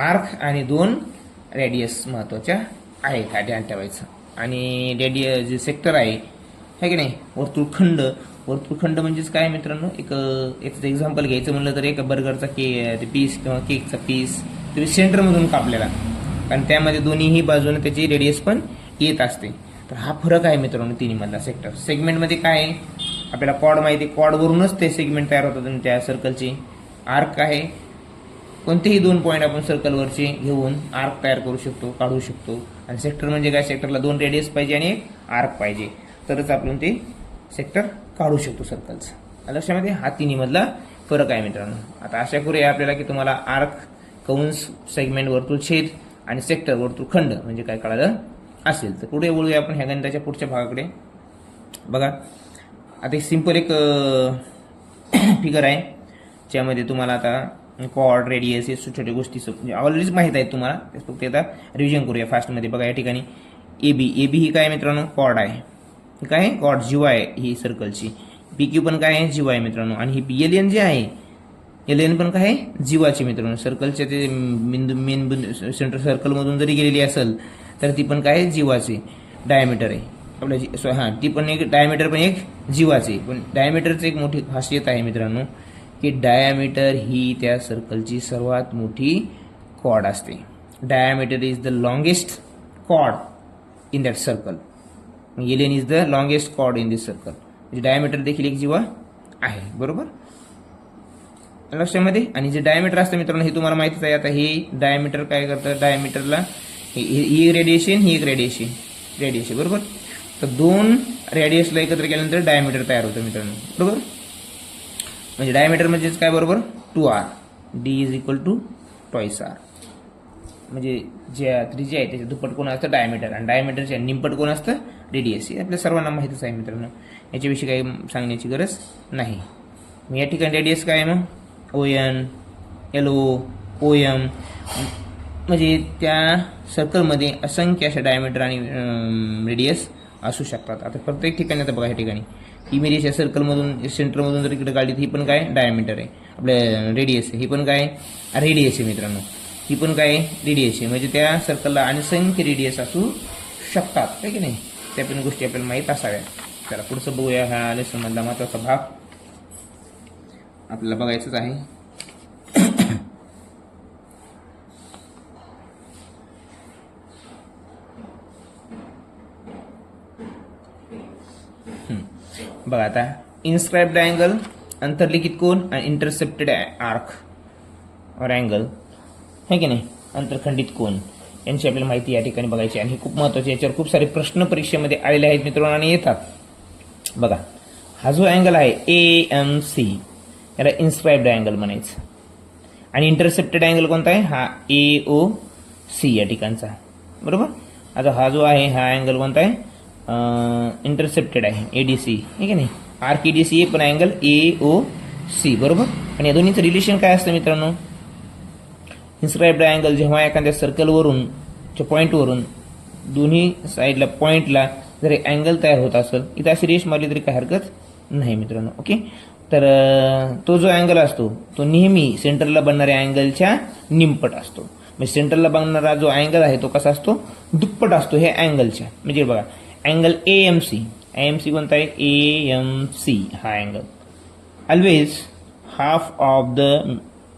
आर्क आणि 2 रेडियस महत्वाच्या आहेत, हा ध्यान ठेवायचं. आणि रेडियस जे सेक्टर आहे की नाही, वर्तुळखंड म्हणजेच काय मित्रांनो? एक एक्झाम्पल घ्यायचं म्हणलं तर एक बर्गरचा पीस किंवा केकचा पीस तुम्ही सेंटरमधून कापलेला, कारण त्यामध्ये दोन्हीही बाजूने त्याची रेडियस पण येत असते. तर हा फरक आहे मित्रांनो तिन्हीमधला सेक्टर. सेगमेंटमध्ये काय आहे, आपल्याला कॉर्ड माहिती आहे, कॉर्डवरूनच ते सेगमेंट तयार होतात आणि त्या सर्कलची. आर्क आहे, कोणतेही दोन पॉईंट आपण सर्कलवरचे घेऊन आर्क तयार करू शकतो, काढू शकतो. आणि सेक्टर म्हणजे काय, सेक्टरला दोन रेडियस पाहिजे आणि एक आर्क पाहिजे, तरच आपण ते सेक्टर काढू शकतो सर्कलचं. लक्षामध्ये हा तिन्हीमधला फरक आहे मित्रांनो. आता आशा करूया आपल्याला की तुम्हाला आर्क, कंस, सेगमेंट, वर्तुळ छेद आणि सेक्टर, वर्तुळ खंड म्हणजे काय कळालं असेल. तर पुढे बोलूया आपण ह्या गणिताच्या पुढच्या भागाकडे. बघा आता एक सिंपल एक फिगर आहे, ज्यामध्ये तुम्हाला आता कॉर्ड, रेडियस हे छोट्या गोष्टी ऑलरेडीच माहीत आहेत तुम्हाला, फक्त आता रिव्हिजन करूया फास्टमध्ये. बघा या ठिकाणी AB ही काय मित्रांनो, कॉर्ड आहे. काय आहे, कॉर्ड, जीवा आहे ही सर्कलची. PQ पण काय आहे, जीवा आहे मित्रांनो. आणि ही LN जे आहे, LN पण काय आहे, जीवाची मित्रांनो. सर्कलच्या ते मेन बिंदू सेंटर सर्कलमधून जरी गेलेली असेल तर ती पण काय आहे, जीवाची डायमीटर आहे आपल्या. ती पण एक डायमीटर पण एक जीवाची. पण डायमीटरची एक मोठी खासियत आहे मित्रांनो की डायमीटर ही त्या सर्कलची सर्वात मोठी कॉर्ड असते. Diameter is the longest chord in that circle. LN is the longest chord in this circle. म्हणजे डायमीटर देखील एक जीवा आहे, बरोबर लक्षामध्ये. आणि जे डायमीटर असतं मित्रांनो हे तुम्हाला माहितीच आहे. आता हे डायमीटर काय करतं, डायमीटरला ही रेडिएशन, ही एक रेडिएशन बरोबर. तर दोन रेडियसला एकत्र केल्यानंतर डायमीटर तयार होतं मित्रांनो, बरोबर. म्हणजे डायमीटर म्हणजेच काय, बरोबर 2R. D is equal to twice R. म्हणजे ज्या त्रिज्या आहे त्याच्या दुप्पट कोण असतं डायमीटर, आणि डायमीटरच्या निमपट कोण असतं रेडियस. हे आपल्या सर्वांना माहितीच आहे मित्रांनो, याच्याविषयी काही सांगण्याची गरज नाही. मग या ठिकाणी रेडियस काय आहे, मग ON, LO, OM. म्हणजे त्या सर्कलमध्ये असंख्य अशा डायमीटर आणि रेडियस असू शकतात. आता प्रत्येक ठिकाणी आता बघा या ठिकाणी इमेज या सर्कलमधून सेंटरमधून जर इकडे काढली तर ही पण काय डायमीटर आहे, आपल्या रेडियस आहे. ही पण काय रेडियस आहे मित्रांनो, ही पण काय रेडियस आहे. म्हणजे त्या सर्कलला असंख्य रेडियस असू शकतात, आहे की नाही. त्या पण गोष्टी आपल्याला माहीत असाव्या. चला पुढचं बघूया. हा लेसनमधला महत्त्वाचा भाग आपल्याला बघायचाच आहे. बघा आता इन्स्क्राइब्ड अँगल, अंतर्लिखित कोन आणि इंटरसेप्टेड आर्क और अँगल, है की नाही, अंतरखंडित कोन यांची आपल्याला माहिती या ठिकाणी बघायची. आणि हे खूप महत्त्वाचे, याच्यावर खूप सारे प्रश्न परीक्षेमध्ये आलेले आहेत मित्रांनो आणि येतात. बघा हा जो अँगल आहे AMC, याला इन्स्क्राइब्ड अँगल म्हणायचं. आणि इंटरसेप्टेड अँगल कोणता आहे, हा AOC या ठिकाणचा, बरोबर. आता हा जो आहे हा अँगल कोणता आहे, इंटरसेप्टेड आहे ADC, आहे की नाही. आर्क ADC पण अँगल AOC, बरोबर. आणि या दोन्हीचं रिलेशन काय असतं मित्रांनो, इन्स्क्राइब्ड अँगल जेव्हा एखाद्या सर्कलवरून पॉईंटवरून दोन्ही साईडला पॉईंटला जर एक अँगल तयार होत असेल, इथं अशी रेष मारली तरी काही हरकत नाही मित्रांनो, ओके. तर तो जो अँगल असतो तो नेहमी सेंटरला बनणाऱ्या अँगलच्या निमपट असतो. म्हणजे सेंटरला बनणारा जो अँगल आहे तो कसा असतो, दुप्पट असतो हे अँगलच्या. म्हणजे बघा अँगल AMC कोणता आहे, AMC हा angle always half of the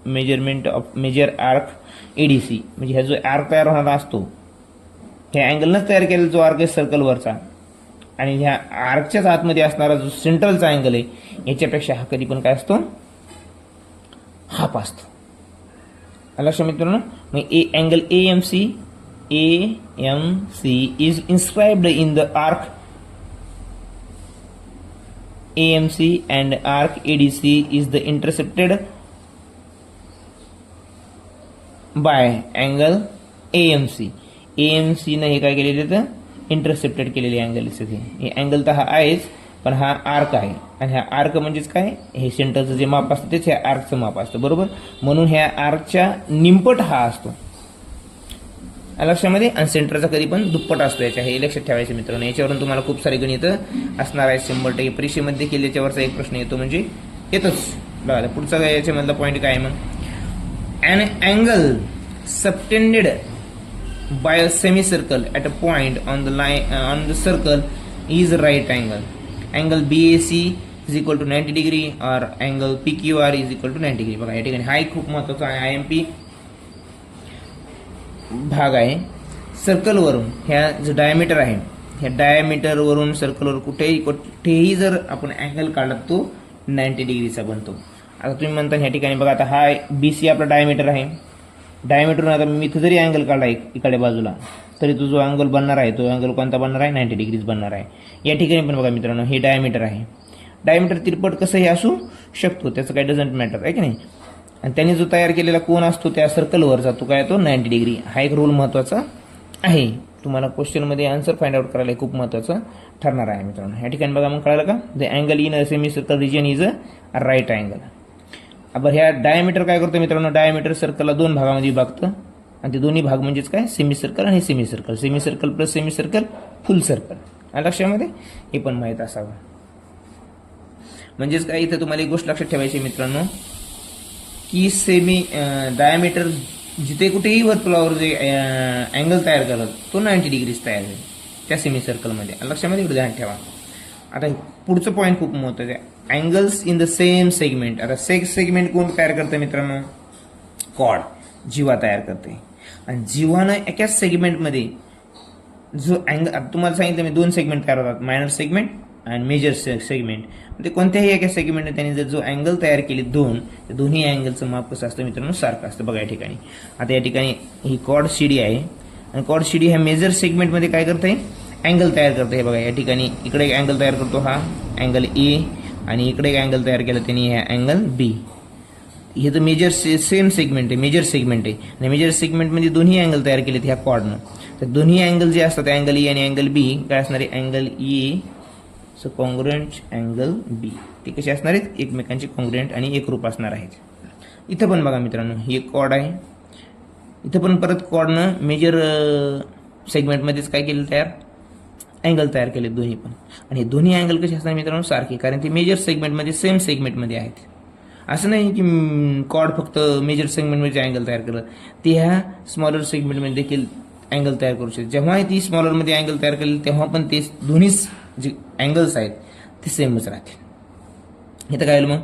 measurement of major arc ADC. म्हणजे हा जो आर्क तयार होणारा असतो ह्या अँगलनंच तयार केलेला जो आर्क आहे सर्कलवरचा, आणि ह्या आर्कच्याच आतमध्ये असणारा जो सेंट्रलचा अँगल आहे याच्यापेक्षा हा कधी पण काय असतो, हाफ असतो. लक्षात मित्रांनो. मग angle AMC is inscribed in the arc AMC and arc ADC is the intercepted by angle AMC. AMC ने हे काय केलेले तर इंटरसेप्टेड केलेले अँगल असते. हे अँगल तर हा आहेच, पण हा आर्क आहे. आणि हा आर्क म्हणजेच काय, हे सेंटरचं जे माप असतं तेच ह्या आर्कचं माप असतं, बरोबर. म्हणून ह्या आर्कच्या निमपट हा असतो लक्षामध्ये, आणि सेंटरचा कधी पण दुप्पट असतो याच्या, हे लक्षात ठेवायचं मित्रांनो. याच्यावरून तुम्हाला खूप सारे गणित असणार आहे 100%. परीक्षेमध्ये देखील याच्यावरचा एक प्रश्न येतो, म्हणजे येतोच. बघा पुढचा काय याच्यामधला पॉईंट काय मग, an angle subtended by a semicircle at a point on the line on the circle is right angle. Angle BAC is equal to 90 degree or angle PQR is equal to 90 degree. बघा या ठिकाणी हा खूप महत्त्वाचा आहे. IMP भाग आहे सर्कलवरून, ह्या जो डायमीटर आहे ह्या डायमीटरवरून सर्कलवर कुठेही जर आपण अँगल काढला तो 90 डिग्रीचा बनतो. आता तुम्ही म्हणता ह्या ठिकाणी बघा, आता हा BC आपला डायमीटर आहे. डायमीटरवरून आता मी इथं जरी अँगल काढला इकडे बाजूला, तरी तो जो अँगल बनणार आहे तो अँगल कोणता बनणार आहे, 90 डिग्रीज बनणार आहे. या ठिकाणी पण बघा मित्रांनो, हे डायमीटर आहे. डायमीटर तिरपट कसंही असू शकतो, त्याचं काही डझंट मॅटर आहे की नाही. आणि त्याने जो तयार केलेला कोन असतो त्या सर्कलवरचा तो काय, तो 90 डिग्री. हा एक रूल महत्त्वाचा आहे, तुम्हाला क्वेश्चनमध्ये आन्सर फाइंड आउट करायला खूप महत्त्वाचं ठरणार आहे मित्रांनो. या ठिकाणी बघा मग कळालं का, the angle in a semicircle region is a right angle. अब ह्या डायमीटर काय करतो मित्रांनो, डायमीटर सर्कलला 2 भागामध्ये विभागतं आणि ते दोन्ही भाग म्हणजेच काय, सेमी सर्कल आणि semi circle. Semi circle plus semi circle फुल सर्कल. लक्षामध्ये हे पण माहीत असावं. म्हणजेच काय, इथं तुम्हाला एक गोष्ट लक्षात ठेवायची मित्रांनो, की सेमी डायमीटर जिथे कुठेही वर्तुळावर जे अँगल तयार करत तो 90 डिग्रीज तयार होईल त्या सेमी सर्कलमध्ये. लक्षामध्ये एवढं ध्यान ठेवा. आता पुढचं पॉईंट खूप महत्त्वाचं आहे, angles in the same segment. आता सेगमेंट कोण तयार करतं मित्रांनो, कॉर्ड, जीवा तयार करते. आणि जीवानं एकाच सेगमेंटमध्ये जो अँगल, तुम्हाला सांगितलं मी 2 सेगमेंट तयार होतात, मायनर सेगमेंट आणि मेजर सेगमेंट. म्हणजे कोणत्याही एका सेगमेंटने त्यांनी जर जो अँगल तयार केले 2, तर दोन्ही अँगलचं माप कसं असतं मित्रांनो, सारखं असतं. बघा या ठिकाणी, आता या ठिकाणी ही कॉर्ड CD आहे आणि कॉर्ड CD ह्या मेजर सेगमेंटमध्ये काय करते, अँगल तयार करते. हे बघा या ठिकाणी इकडे एक अँगल तयार करतो, हा अँगल A, आणि इकडे एक अँगल तयार केला त्यांनी, हा अँगल B. हे तर मेजर सेम सेगमेंट आहे, मेजर सेगमेंट आहे. आणि मेजर सेगमेंटमध्ये दोन्ही अँगल तयार केलेत ह्या कॉर्डनं. तर दोन्ही अँगल जे असतात, अँगल E आणि अँगल B, काय असणार आहे, angle E so congruent angle B. ते कसे असणार आहेत, एकमेकांचे कॉन्ग्रुएंट आणि एकरूप असणार आहेत. इथं पण बघा मित्रांनो, ही एक कॉर्ड आहे. इथं पण परत कॉर्डनं मेजर सेगमेंटमध्येच काय केलं, तयार अँगल तयार केले दोन्ही पण. आणि हे दोन्ही अँगल कसे असणार मित्रांनो, सारखे, कारण ते मेजर सेगमेंटमध्ये सेम सेगमेंटमध्ये आहेत. असं नाही की कॉर्ड फक्त मेजर सेगमेंटमध्ये अँगल तयार करत, ते ह्या स्मॉलर सेगमेंटमध्ये देखील अँगल तयार करू शकते. जेव्हा ती स्मॉलरमध्ये अँगल तयार केली तेव्हा पण ते दोन्ही जे अँगल्स आहेत ते सेमच राहतील. इथं काय मग,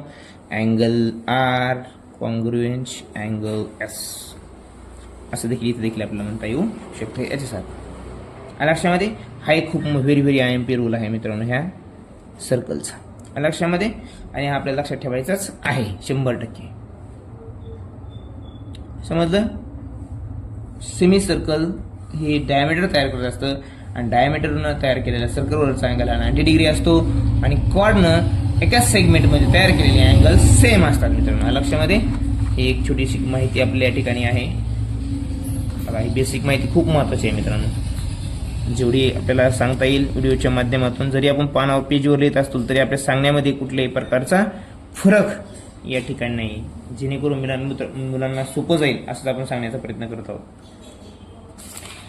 angle R congruent angle S असं देखील इथे देखील आपल्याला म्हणता येऊ शकते याच्यासारखं. लक्षामध्ये हा एक खूप व्हेरी IMP रूल आहे मित्रांनो ह्या सर्कलचा, लक्षामध्ये. आणि हा आपल्याला लक्षात ठेवायचाच आहे 100%. समजलं. सेमी सर्कल हे डायमीटर तयार करत असतं आणि डायमीटरनं तयार केलेल्या सर्कलवरचा अँगल हा 90 डिग्री असतो आणि कॉर्डनं एकाच सेगमेंटमध्ये तयार केलेले अँगल सेम असतात मित्रांनो. लक्षामध्ये ही एक छोटीशी माहिती आपल्या या ठिकाणी आहे. बघा ही बेसिक माहिती खूप महत्त्वाची आहे मित्रांनो, जेवढी आपल्याला सांगता येईल व्हिडिओच्या माध्यमातून. जरी आपण पानावर पेजवर लिहित असतो तरी आपल्या सांगण्यामध्ये कुठल्याही प्रकारचा फरक या ठिकाणी नाही, जेणेकरून मुलांना सोपं जाईल असं आपण सांगण्याचा प्रयत्न करत आहोत.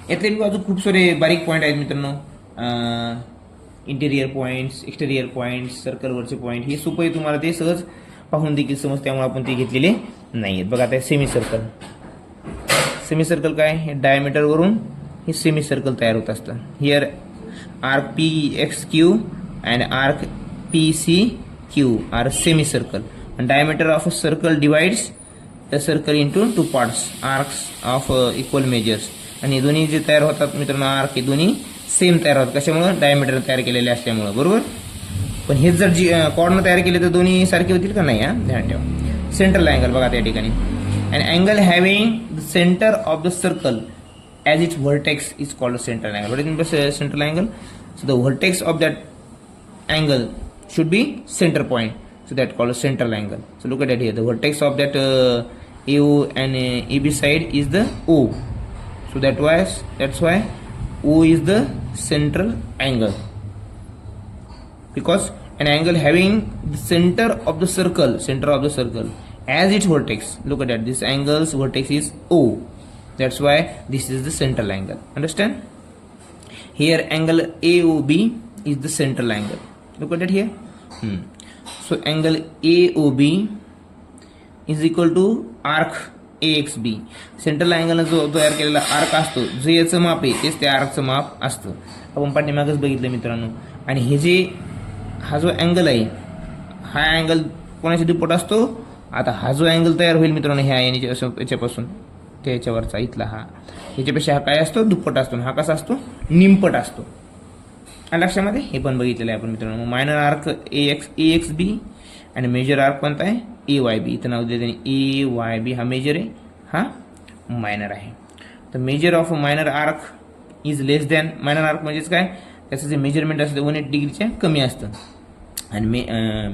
यातले अजून खूप सारे बारीक पॉईंट आहेत मित्रांनो, इंटेरियर पॉईंट्स, एक्सटेरियर पॉईंट्स, सर्कलवरचे पॉईंट, हे सोपं आहे, तुम्हाला ते सहज पाहून देखील समज, त्यामुळे आपण ते घेतलेले नाही आहेत. बघा आता सेमी सर्कल, सेमी सर्कल काय, हे डायमीटरवरून हे सेमी सर्कल तयार होत असतं. Here arc PXQ and arc PCQ are semicircle and diameter of a circle divides the circle into 2 parts, arcs of equal measures. आणि दोन्ही जे तयार होतात मित्रांनो आर्क, हे दोन्ही सेम तयार होतात. कशामुळे, डायमीटर तयार केलेले असल्यामुळे, बरोबर. पण हे जर कॉर्डनं तयार केले तर दोन्ही सारखे होतील का, नाही, हा ध्यान ठेवा. सेंट्रल अँगल बघा त्या ठिकाणी, and angle having the centre of the circle as its vertex is called central angle. What is central angle, so the vertex of that angle should be center point, so that called central angle. So look at that here, the vertex of that AO and AB side is the O, so that's why O is the central angle, because an angle having the center of the circle as its vertex, look at that, this angle's vertex is O, that's why this is the central angle. Understand? Here angle AOB is the central angle. Look at that here. So angle AOB is equal to arc AXB. Central angle जो तयार केलेला arc असतो, जे याचं माप आहे तेच त्या आर्कचं माप असतं. आपण पाठीमागच बघितलं मित्रांनो. आणि हे जे हा जो अँगल आहे, हा अँगल कोणाच्या दुप्पट असतो. आता हा जो अँगल तयार होईल मित्रांनो ह्या याच्यापासून, त्याच्यावरचा इथला हा ह्याच्यापेक्षा हा काय असतो दुप्पट असतो हा कसा असतो निमपट असतो लक्षामध्ये हे पण बघितलेलं आहे आपण मित्रांनो मायनर आर्क ए एक्स बी आणि मेजर आर्क कोणता आहे ए वाय बी इथं नाव दिले ए वाय बी हा मेजर आहे हा मायनर आहे तर measure of minor arc is less than minor arc म्हणजेच काय त्याचं जे मेजरमेंट असतं 180 डिग्रीच्या कमी असतं आणि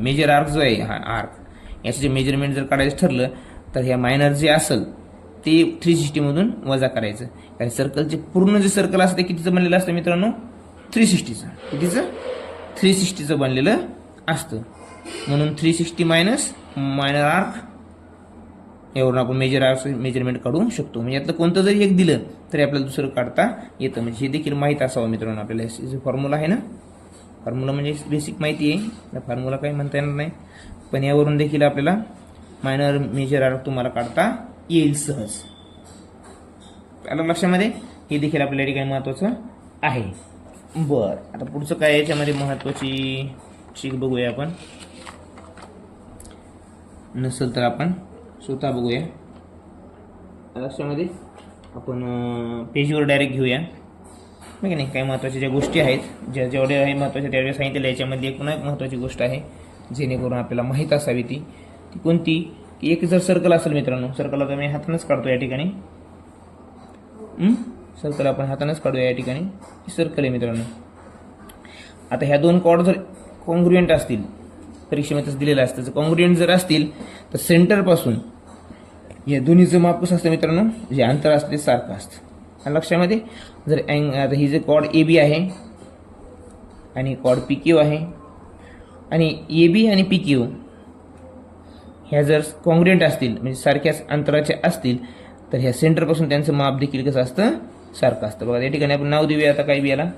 मेजर आर्क जो आहे हा आर्क याचं जे मेजरमेंट जर काढायचं ठरलं तर ह्या मायनर जे असेल ते 360 मधून वजा करायचं कारण सर्कलचे पूर्ण जे सर्कल असतं ते कितीचं बनलेलं असतं मित्रांनो 360चं कितीचं 360चं बनलेलं असतं म्हणून 360 मायनस मायनर आर्क यावरून आपण मेजर आर्क मेजरमेंट काढू शकतो म्हणजे यातलं कोणतं जरी एक दिलं तरी आपल्याला दुसरं काढता येतं म्हणजे हे देखील माहीत असावं मित्रांनो आपल्याला जो फॉर्म्युला आहे ना फॉर्म्युला म्हणजे बेसिक माहिती आहे त्या फॉर्म्युला काही म्हणता येणार नाही पण यावरून देखील आपल्याला मायनर मेजर आर्क तुम्हाला काढता येईल सहज आलं लक्षामध्ये हे देखील आपल्या ठिकाणी महत्त्वाचं आहे बरं आता पुढचं काय याच्यामध्ये महत्त्वाची शिक बघूया आपण नसेल तर आपण स्वतः बघूया लक्षामध्ये आपण पेजवर डायरेक्ट घेऊया मग नाही काही महत्त्वाच्या ज्या गोष्टी आहेत जेवढ्या आहे महत्त्वाच्या त्यावेळेस सांगितलेल्या याच्यामध्ये पुन्हा एक महत्त्वाची गोष्ट आहे जेणेकरून आपल्याला माहीत असावी ती कोणती की एक जर सर्कल असेल मित्रांनो सर्कल आता मी हातानंच काढतो या ठिकाणी सर्कल आपण हातानंच काढूया या ठिकाणी सर्कल आहे मित्रांनो आता ह्या दोन कॉर्ड जर कॉन्ग्रुएंट असतील परीक्षेमध्येच दिलेलं असतं जर कॉन्ग्रुएंट जर असतील तर सेंटरपासून या दोन्हीचं माप कसं असतं मित्रांनो जे अंतर असते सारखं असतं लक्षामध्ये जर आता ही जे कॉर्ड ए बी आहे आणि कॉर्ड पी क्यू आहे आणि ए बी आणि पी क्यू ह्या जर कॉन्ग्रुएंट असतील म्हणजे सारख्याच अंतराचे असतील तर ह्या सेंटरपासून त्यांचं माप देखील कसं असतं सारखं असतं बघा या ठिकाणी आपण नाव देऊया आता काय बी याला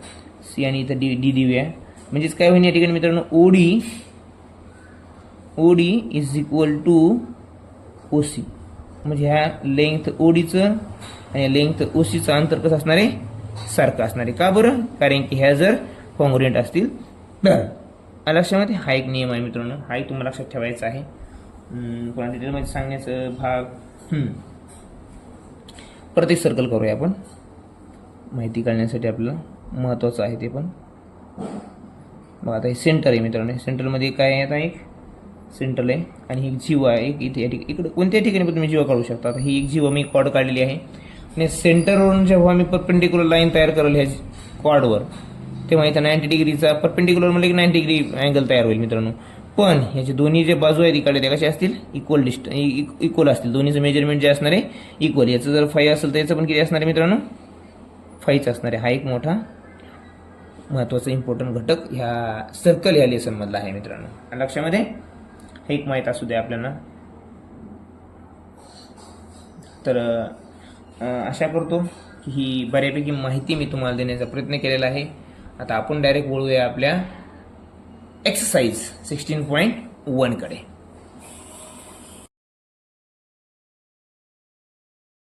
सी आणि इथं डी देऊया म्हणजेच काय होईल या ठिकाणी मित्रांनो OD is equal to O C म्हणजे ह्या लेंथ ओडीचं आणि लेंथ ओ सीचं अंतर कसं असणार आहे सारखं असणार आहे का बरं कारण की ह्या जर कॉन्ग्रुएंट असतील तर लक्षामध्ये हा एक नियम आहे मित्रांनो हा एक तुम्हाला लक्षात ठेवायचा आहे पुन्हा डिटेलमध्ये सांगण्याचं भाग प्रत्येक सर्कल करूया आपण माहिती काढण्यासाठी आपल्याला महत्त्वाचं आहे ते पण बघा आता हे सेंटर आहे मित्रांनो सेंटरमध्ये काय आहे आता एक सेंटर आहे आणि ही जीवा आहे एक इथे इकडे कोणत्याही ठिकाणी पण तुम्ही जीवा काढू शकता आता ही एक जीवा मी कॉर्ड काढलेली आहे आणि सेंटरवरून जेव्हा मी परपेंडिक्युलर लाईन तयार करेल ह्या कॉर्डवर तेव्हा इथं 90 डिग्रीचा परपेंडिक्युलर म्हणजे की 90 डिग्री अँगल तयार होईल मित्रांनो पण ह्याचे दोन्ही जे बाजू आहेत इकडे त्या कशा असतील इक्वल असतील दोन्हीचं मेजरमेंट जे असणार आहे इक्वल याचं जर 5 असेल तर याचं पण किती असणार आहे मित्रांनो 5च असणार आहे हा एक मोठा महत्त्वाचा इम्पॉर्टंट घटक ह्या सर्कल ह्या लेसनमधला आहे मित्रांनो लक्षामध्ये हे एक माहीत असू द्या आपल्याला तर आशा करतो की ही बऱ्यापैकी माहिती मी तुम्हाला देण्याचा प्रयत्न केलेला आहे आता आपण डायरेक्ट वळूया आपल्या एक्सरसाइज 16.1 कडे